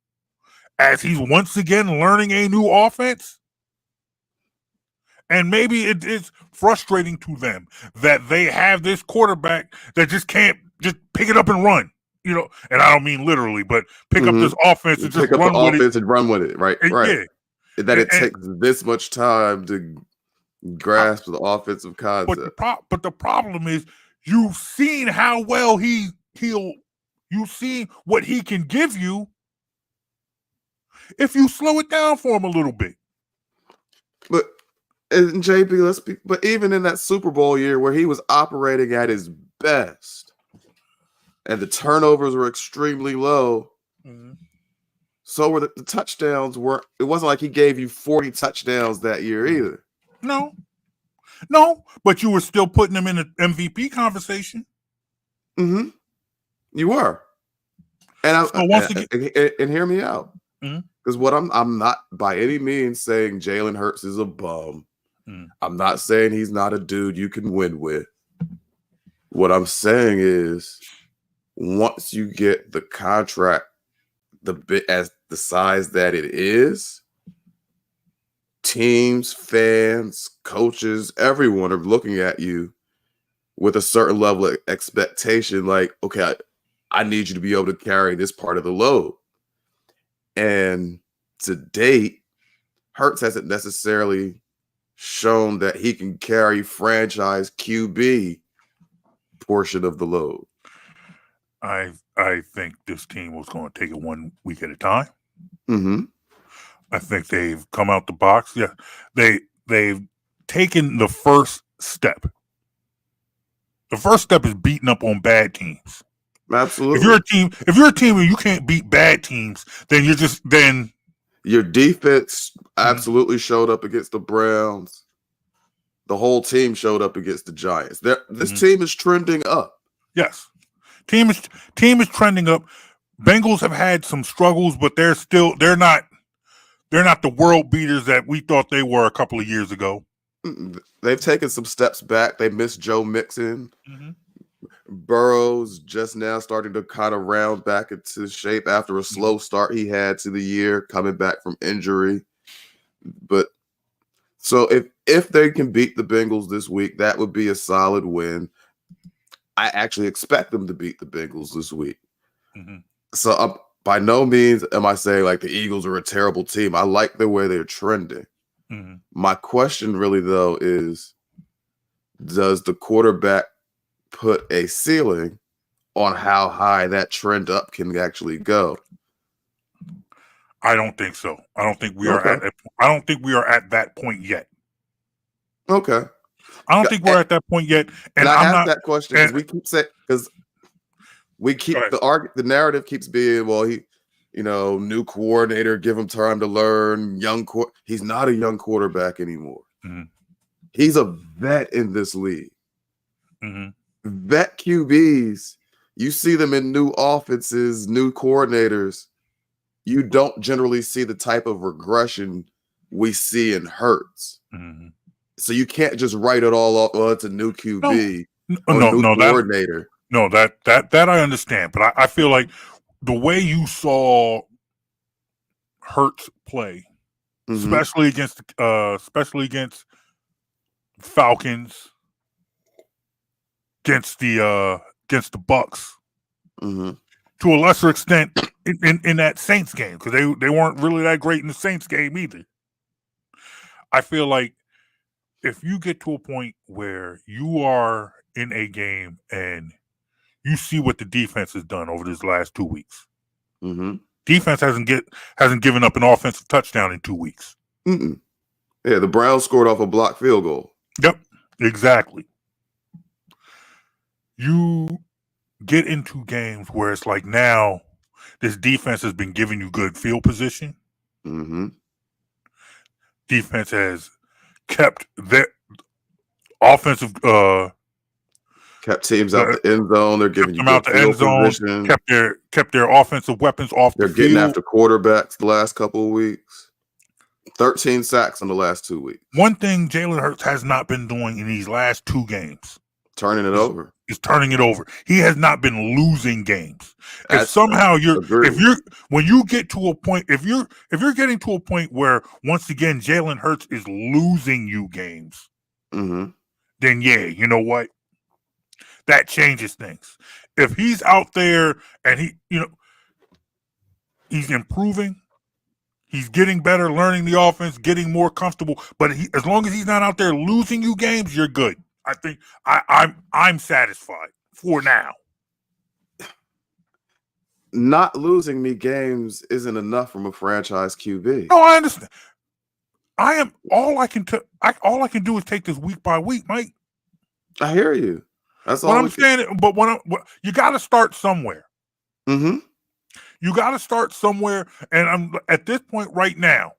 as he's once again learning a new offense, and maybe it is frustrating to them that they have this quarterback that just can't just pick it up and run. And I don't mean literally, but pick up this offense and just run with it. And run with it, right? Yeah. That it takes this much time to grasp the offensive concept. But the problem is, you've seen how well you've seen what he can give you if you slow it down for him a little bit. But but even in that Super Bowl year where he was operating at his best and the turnovers were extremely low, so were the touchdowns weren't. It wasn't like he gave you 40 touchdowns that year either. No, but you were still putting him in an MVP conversation. You were, and and hear me out, because what I'm not by any means saying Jalen Hurts is a bum. I'm not saying he's not a dude you can win with. What I'm saying is, once you get the contract as the size that it is, teams, fans, coaches, everyone are looking at you with a certain level of expectation. Like, okay, I need you to be able to carry this part of the load. And to date, Hurts hasn't necessarily shown that he can carry franchise QB portion of the load. I think this team was going to take it 1 week at a time. I think they've come out the box. Yeah, they've taken the first step. The first step is beating up on bad teams. Absolutely. If you're a team and you can't beat bad teams, then your defense absolutely showed up against the Browns. The whole team showed up against the Giants. This team is trending up. Yes, team is trending up. Bengals have had some struggles, but they're not the world beaters that we thought they were a couple of years ago. They've taken some steps back. They missed Joe Mixon. Burrow's just now starting to kind of round back into shape after a slow start he had to the year, coming back from injury. But so if they can beat the Bengals this week, that would be a solid win. I actually expect them to beat the Bengals this week. So by no means am I saying like the Eagles are a terrible team. I like the way they're trending. My question really, though, is does the quarterback put a ceiling on how high that trend up can actually go? I don't think so. I don't think we are Okay. at that point yet. Okay. I don't think we're at that point yet. And I I'm asked not. that question because we keep saying the narrative keeps being, well, new coordinator, give him time to learn. He's not a young quarterback anymore. Mm-hmm. He's a vet in this league. Mm-hmm. Vet QBs, you see them in new offenses, new coordinators. You don't generally see the type of regression we see in Hurts. Mm-hmm. So you can't just write it all off. Well, it's a new QB or new coordinator. That I understand, but I feel like the way you saw Hurts play, especially against Falcons, against the Bucks, to a lesser extent in that Saints game, because they weren't really that great in the Saints game either. I feel like if you get to a point where you are in a game and you see what the defense has done over this last 2 weeks, defense hasn't given up an offensive touchdown in 2 weeks. Yeah, the Browns scored off a blocked field goal. Yep, exactly. You get into games where it's like now this defense has been giving you good field position. Defense has kept their offensive kept teams out the end zone. They're giving you good field position. Kept their offensive weapons off the field. They're getting after quarterbacks the last couple of weeks. 13 sacks in the last 2 weeks. One thing Jalen Hurts has not been doing in these last 2 games. Turning it over. He's turning it over. He has not been losing games. If somehow when you get to a point, if you're getting to a point where once again Jalen Hurts is losing you games, then yeah, you know what? That changes things. If he's out there and he's improving, he's getting better, learning the offense, getting more comfortable. But as long as he's not out there losing you games, you're good. I think I'm satisfied for now. Not losing me games isn't enough from a franchise QB. No, I understand. All I can do is take this week by week, Mike. I hear you. That's all I'm saying. But you got to start somewhere. You got to start somewhere, and I'm at this point right now.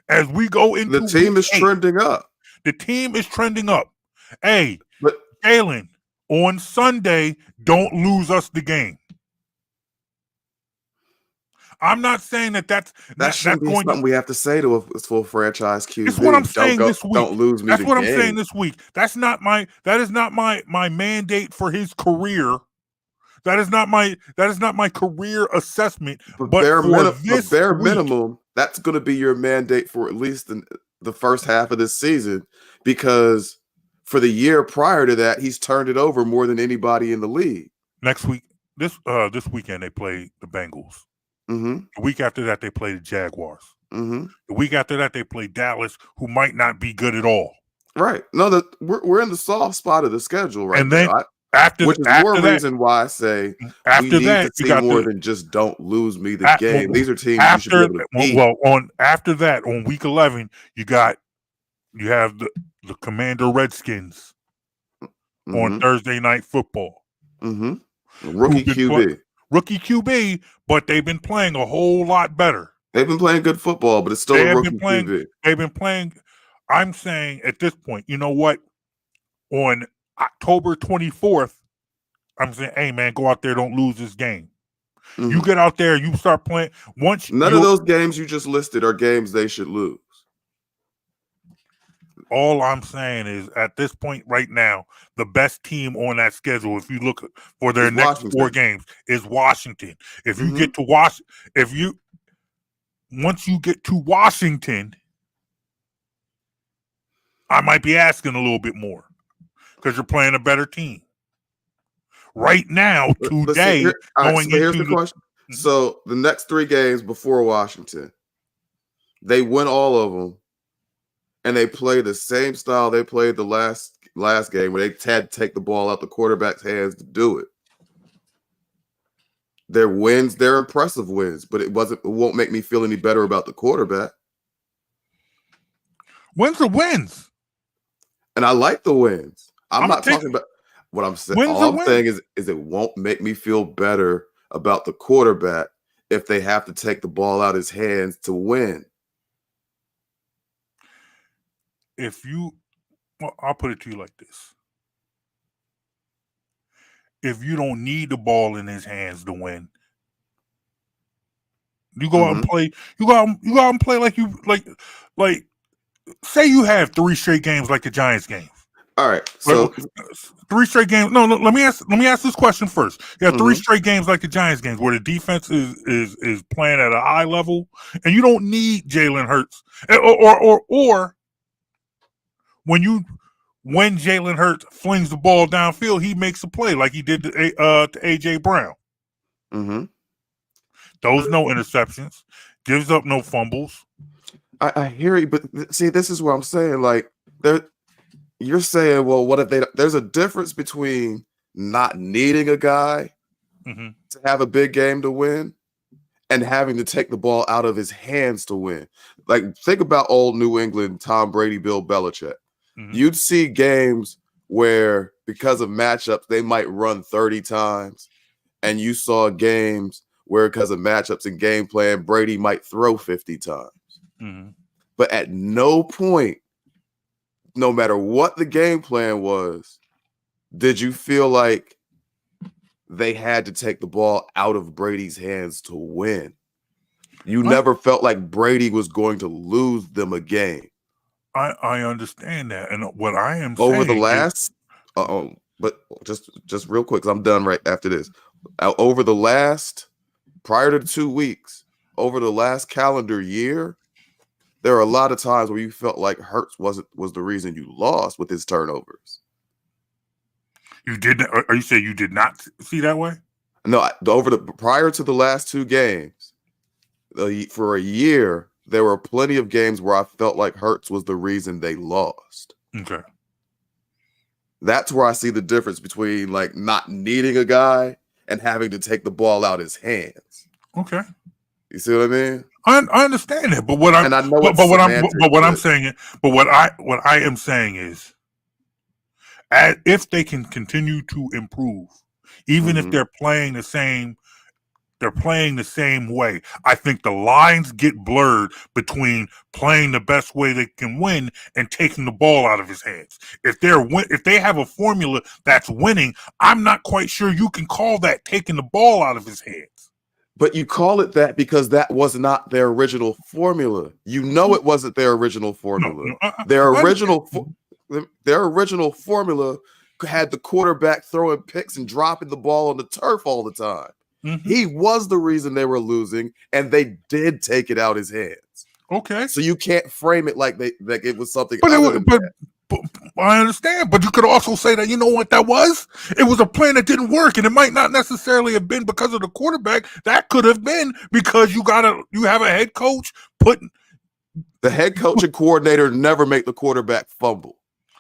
As we go into the team is trending up. The team is trending up. Hey, but Jalen, on Sunday, don't lose us the game. I'm not saying that's shouldn't be something we have to say to a full franchise QB. It's what I'm saying this week. Don't lose me. That's what I'm saying this week. That is not my mandate for his career. That is not my career assessment. But bare minimum, that's going to be your mandate for at least the first half of this season, because for the year prior to that, he's turned it over more than anybody in the league. Next week, this weekend they play the Bengals. The week after that, they play the Jaguars. The week after that, they play Dallas, who might not be good at all. Right. No, we're in the soft spot of the schedule right now. Which is more reason why I say we need to see more than just don't lose me the game. These are teams you should be able to beat. Well, after that, on week 11, you have the Commander Redskins on Thursday Night Football. Rookie QB, but they've been playing a whole lot better. They've been playing good football, but it's still a rookie QB. They've been playing. I'm saying at this point, you know what? On October 24th, I'm saying, hey man, go out there, don't lose this game. You get out there, you start playing. None of those games you just listed are games they should lose. All I'm saying is, at this point right now, the best team on that schedule, if you look for their next 4 games, is Washington. If you get to once you get to Washington, I might be asking a little bit more because you're playing a better team. Right now, today, here's the question. So the next 3 games before Washington, they win all of them. And they play the same style they played the last game, where they had to take the ball out the quarterback's hands to do it. Their wins, they're impressive wins, but it won't make me feel any better about the quarterback. Wins are wins. And I like the wins. I'm not talking about what I'm saying. All I'm saying is it won't make me feel better about the quarterback if they have to take the ball out of his hands to win. I'll put it to you like this. If you don't need the ball in his hands to win, you go out and play. You go out and play like. Say you have 3 straight games like the Giants game. All right, so 3 straight games. No, let me ask this question first. You have 3 straight games like the Giants games where the defense is playing at a high level, and you don't need Jalen Hurts, or when Jalen Hurts flings the ball downfield, he makes a play like he did to AJ Brown. Mm-hmm. Those no interceptions, gives up no fumbles. I hear you, but see, this is what I'm saying. Like, you're saying, well, what if they? There's a difference between not needing a guy to have a big game to win and having to take the ball out of his hands to win. Like, think about old New England, Tom Brady, Bill Belichick. You'd see games where, because of matchups, they might run 30 times, and you saw games where, because of matchups and game plan, Brady might throw 50 times. But at no point, no matter what the game plan was, did you feel like they had to take the ball out of Brady's hands to win. You never felt like Brady was going to lose them a game. I understand that. And what I am over saying the last but just real quick, 'cause I'm done right after this. Over the last, prior to 2 weeks, over the last calendar year, there are a lot of times where you felt like Hurts was the reason you lost with his turnovers. You didn't? Are you saying you did not see that way? No, prior to the last 2 games, for a year, there were plenty of games where I felt like Hurts was the reason they lost. Okay. That's where I see the difference between like not needing a guy and having to take the ball out his hands. Okay. You see what I mean? I understand that, but what I'm saying is, if they can continue to improve, even if they're playing the same way, I think the lines get blurred between playing the best way they can win and taking the ball out of his hands. If they have a formula that's winning, I'm not quite sure you can call that taking the ball out of his hands. But you call it that because that was not their original formula. You know it wasn't their original formula. Their original formula had the quarterback throwing picks and dropping the ball on the turf all the time. He was the reason they were losing, and they did take it out his hands. Okay. So you can't frame it like it was something but I understand, but you could also say that, you know what that was? It was a plan that didn't work, and it might not necessarily have been because of the quarterback. That could have been because you have a head coach the head coach and coordinator never make the quarterback fumble.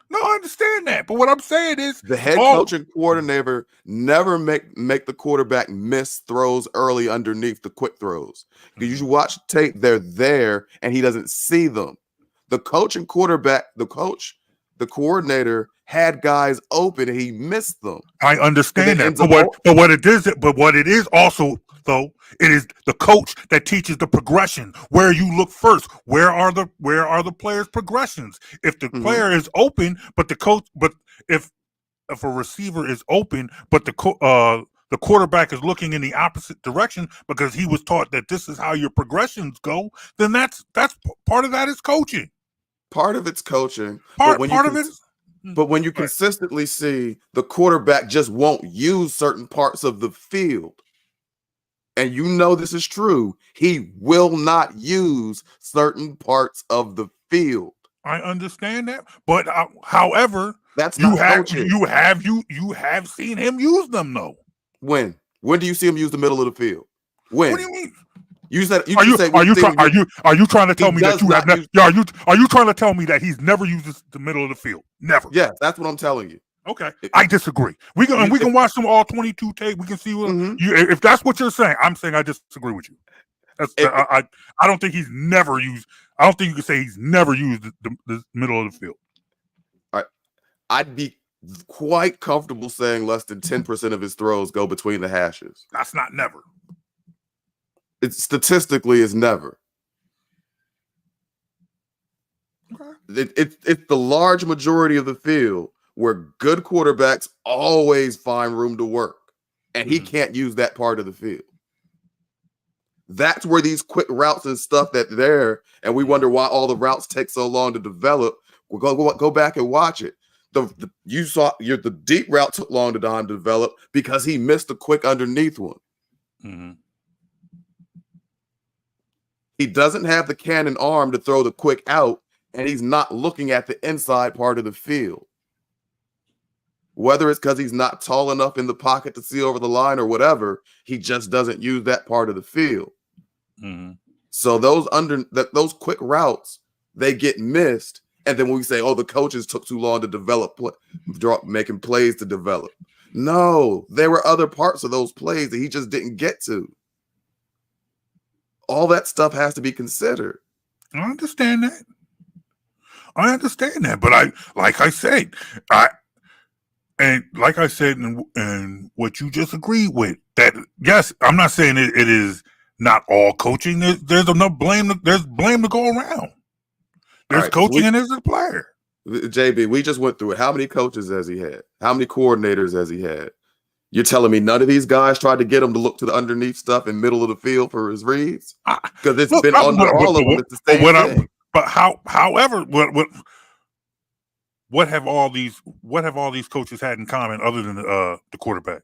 No, I understand that, but what I'm saying is the head coach and coordinator never make the quarterback miss throws early underneath the quick throws. Because you watch tape, they're there, and he doesn't see them. The coach and quarterback, the coordinator had guys open, and he missed them. I understand that, but what it is also, though, it is the coach that teaches the progression. Where you look first, where are the players' progressions? If the player is open, but if a receiver is open, but the quarterback is looking in the opposite direction because he was taught that this is how your progressions go, then that's part of that is coaching. Part of it's coaching. But when you consistently see the quarterback just won't use certain parts of the field, and you know this is true, he will not use certain parts of the field. I understand that, but however, that's not coaching. You have seen him use them though. When do you see him use the middle of the field? When? What do you mean? You said are you trying to tell me that you have are you trying to tell me that he's never used the middle of the field? Never. Yeah, that's what I'm telling you. Okay, I disagree. We can watch some all 22 tape. We can see what if that's what you're saying. I'm saying I disagree with you. I don't think he's never used. I don't think you can say he's never used the middle of the field. All right, I'd be quite comfortable saying less than 10% of his throws go between the hashes. That's not never. It statistically is never. Okay. It's the large majority of the field where good quarterbacks always find room to work, and he can't use that part of the field. That's where these quick routes and stuff that there, and we wonder why all the routes take so long to develop. We'll go back and watch it. The deep route took long to develop because he missed a quick underneath one. Mm-hmm. He doesn't have the cannon arm to throw the quick out, and he's not looking at the inside part of the field. Whether it's because he's not tall enough in the pocket to see over the line or whatever, he just doesn't use that part of the field. Mm-hmm. So those quick routes, they get missed. And then we say, oh, the coaches took too long to develop, making plays to develop. No, there were other parts of those plays that he just didn't get to. All that stuff has to be considered. I understand that. But like I said, and what you just agreed with, that yes, I'm not saying it is not all coaching. There's enough blame. There's blame to go around. There's coaching and there's a player. JB, we just went through it. How many coaches has he had? How many coordinators has he had? You're telling me none of these guys tried to get him to look to the underneath stuff in middle of the field for his reads? Because it's been under all of them. It's the same thing. But however, what have all these coaches had in common other than the quarterback?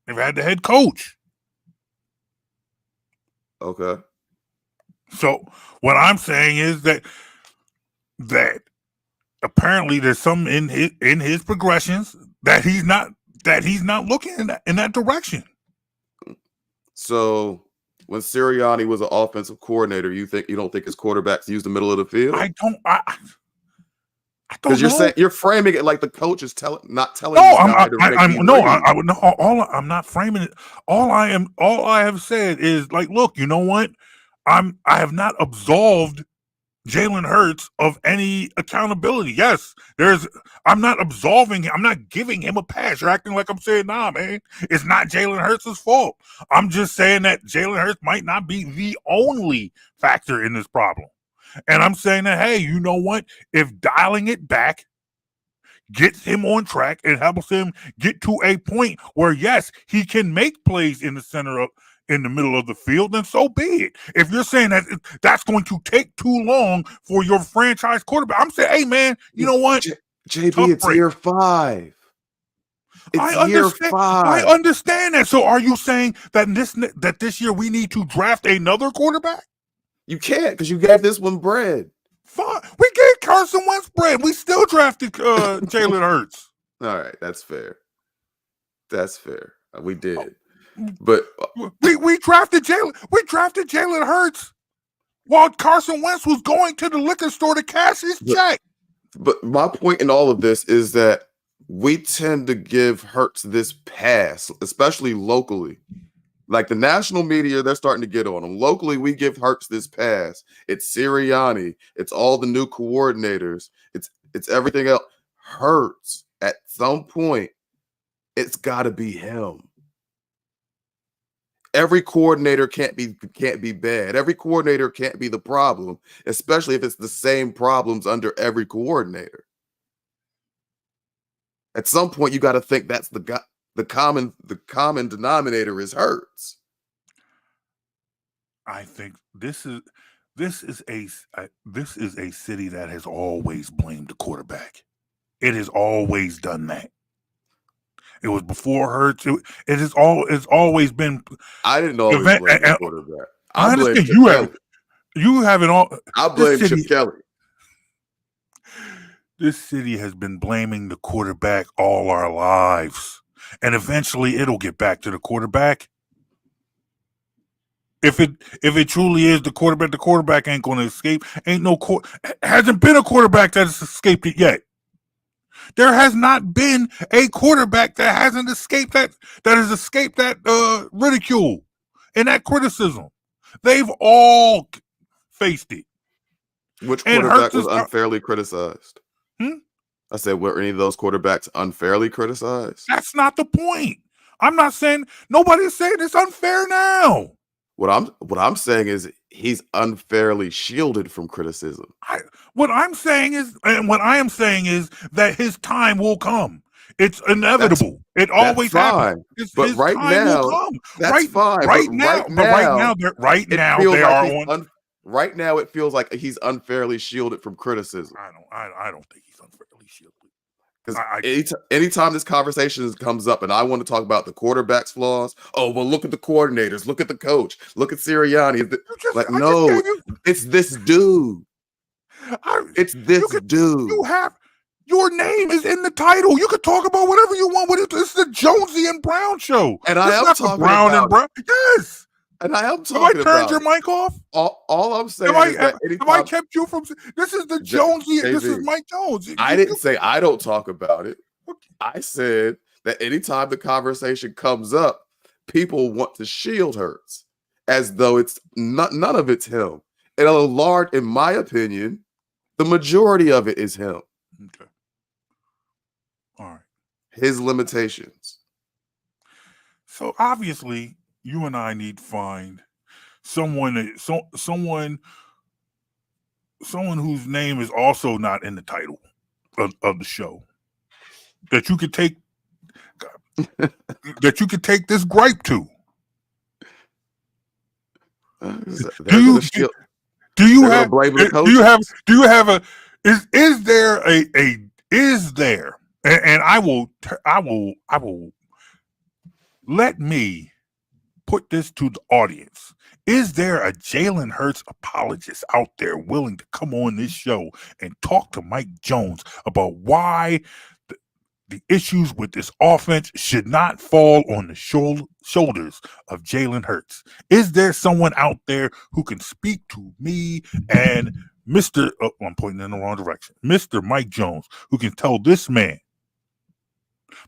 They've had the head coach. Okay. So what I'm saying is that apparently there's some in his progressions that he's not looking in that direction. So when Sirianni was an offensive coordinator, you don't think his quarterbacks use the middle of the field? I don't because you're framing it like the coach is not telling. No, I'm not framing it. All I have said is like, look, you know what? I have not absolved Jalen Hurts of any accountability. Yes, I'm not absolving him. I'm not giving him a pass. You're acting like I'm saying, nah, man, it's not Jalen Hurts' fault. I'm just saying that Jalen Hurts might not be the only factor in this problem. And I'm saying that, hey, you know what? If dialing it back gets him on track and helps him get to a point where, yes, he can make plays in the middle of the field, then so be it. If you're saying that that's going to take too long for your franchise quarterback, I'm saying, hey, man, you know what? JB, it's year 5. Year 5. I understand that. So are you saying that this year we need to draft another quarterback? You can't because you gave this one bread. Fine. We gave Carson Wentz bread. We still drafted Jalen Hurts. All right. That's fair. We did. But we drafted Jalen Hurts while Carson Wentz was going to the liquor store to cash his check. But my point in all of this is that we tend to give Hurts this pass, especially locally. Like the national media, they're starting to get on him. Locally, we give Hurts this pass. It's Sirianni. It's all the new coordinators. It's everything else. Hurts at some point, it's got to be him. Every coordinator can't be bad. Every coordinator can't be the problem, especially if it's the same problems under every coordinator. At some point, you got to think that's the guy. The common denominator is Hurts. I think this is a city that has always blamed the quarterback. It has always done that. It was before Hurts. It's always been. I didn't always blame the quarterback. I understand you have it all. I blame Chip Kelly. This city has been blaming the quarterback all our lives. And eventually it'll get back to the quarterback. If it truly is the quarterback ain't going to escape. Hasn't been a quarterback that has escaped it yet. There has not been a quarterback that hasn't escaped that has escaped that ridicule and that criticism. They've all faced it. Which And quarterback Hurts was is unfairly criticized? I said, were any of those quarterbacks unfairly criticized? that's not the point. I'm not saying nobody's saying it's unfair now. What I'm saying is he's unfairly shielded from criticism. What I am saying is that his time will come. It's inevitable. It always happens. His right time now, will come. That's fine. Right now, Right now, it feels like he's unfairly shielded from criticism. I don't think he's unfairly shielded. Because anytime this conversation comes up and I want to talk about the quarterback's flaws, oh, well, look at the coordinators, look at the coach, look at Sirianni. It's this dude. It's this dude. Your name is in the title. You could talk about whatever you want with it. It's the Jonesy and Brown show. And I am talking Brown and Brown. Yes. And I am talking about. Have I turned your mic off? All I'm saying is that have I kept you from? This is the Jonesy. JV, this is Mike Jones. I didn't say I don't talk about it. I said that anytime the conversation comes up, people want to shield Hurts as though it's none of it's him. And in my opinion, the majority of it is him. Okay. All right. His limitations. So obviously, you and I need to find someone whose name is also not in the title of the show that you could take this gripe to. Is there and I will let me put this to the audience. Is there a Jalen Hurts apologist out there willing to come on this show and talk to Mike Jones about why the issues with this offense should not fall on the shoulders of Jalen Hurts? Is there someone out there who can speak to me and I'm pointing in the wrong direction, Mr. Mike Jones, who can tell this man?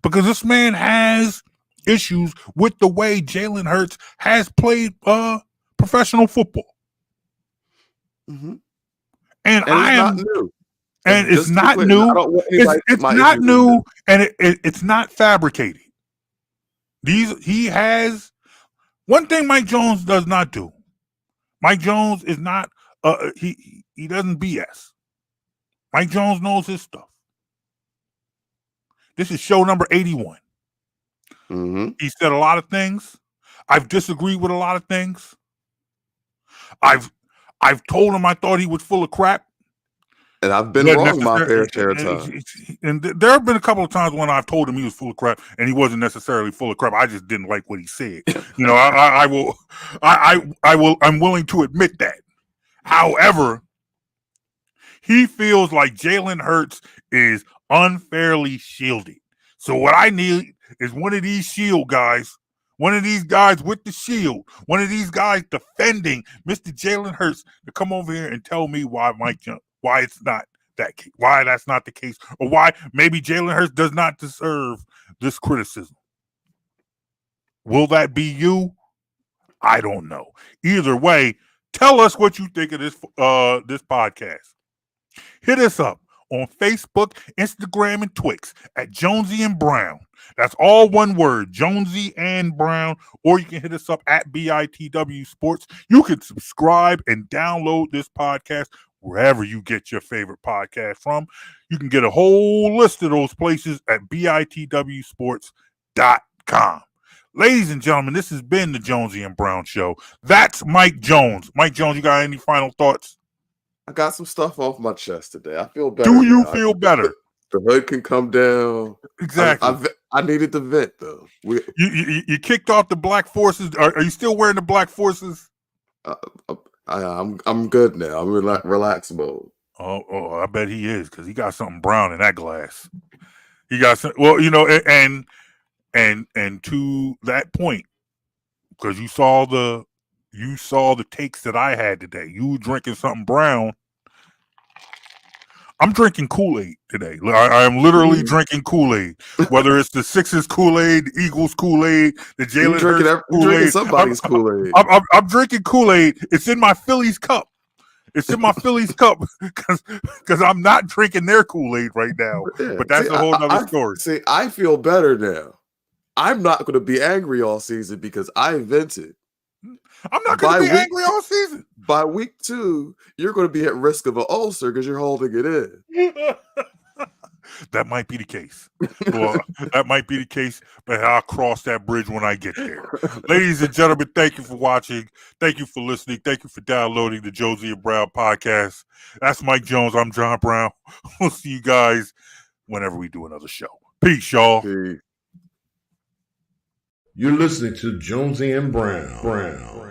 Because this man has issues with the way Jalen Hurts has played professional football. Mm-hmm. And I am new. And it's not new. It's not new, and it's not fabricated. He has one thing Mike Jones does not do. Mike Jones is not he doesn't BS. Mike Jones knows his stuff. This is show number 81. Mm-hmm. He said a lot of things. I've disagreed with a lot of things. I've told him I thought he was full of crap. And I've been wrong my fair share of times. And there have been a couple of times when I've told him he was full of crap, and he wasn't necessarily full of crap. I just didn't like what he said. You know, I'm willing to admit that. However, he feels like Jalen Hurts is unfairly shielded. So what I need is one of these shield guys, one of these guys with the shield, one of these guys defending Mr. Jalen Hurts to come over here and tell me why it's not that case, why that's not the case, or why maybe Jalen Hurts does not deserve this criticism. Will that be you? I don't know. Either way, tell us what you think of this podcast. Hit us up on Facebook, Instagram, and Twix at Jonesy and Brown. That's all one word, Jonesy and Brown. Or you can hit us up at BITW Sports. You can subscribe and download this podcast wherever you get your favorite podcast from. You can get a whole list of those places at bitwsports.com. Ladies and gentlemen, this has been the Jonesy and Brown Show. That's Mike Jones. Mike Jones, you got any final thoughts? I got some stuff off my chest today. I feel better. Do you feel better? The hood can come down. Exactly. I needed to vent though. You kicked off the Black Forces. Are you still wearing the Black Forces? I'm good now. I'm in relaxed mode. Oh, I bet he is, because he got something brown in that glass. He got some. Well, you know, and to that point, because you saw the takes that I had today. You were drinking something brown. I'm drinking Kool-Aid today. I am literally drinking Kool-Aid. Whether it's the Sixers Kool-Aid, the Eagles Kool-Aid, the Jalen Hurts You're Kool-Aid. drinking somebody's Kool-Aid. I'm drinking Kool-Aid. It's in my Phillies cup. It's in my Phillies cup because I'm not drinking their Kool-Aid right now. Yeah. But that's a whole other story. See, I feel better now. I'm not going to be angry all season because I vented. I'm not going to be angry all season. By week 2, you're going to be at risk of an ulcer because you're holding it in. That might be the case. Well, that might be the case, but I'll cross that bridge when I get there. Ladies and gentlemen, thank you for watching. Thank you for listening. Thank you for downloading the Jonesy and Brown podcast. That's Mike Jones. I'm John Brown. We'll see you guys whenever we do another show. Peace, y'all. Peace. You're listening to Jonesy and Brown.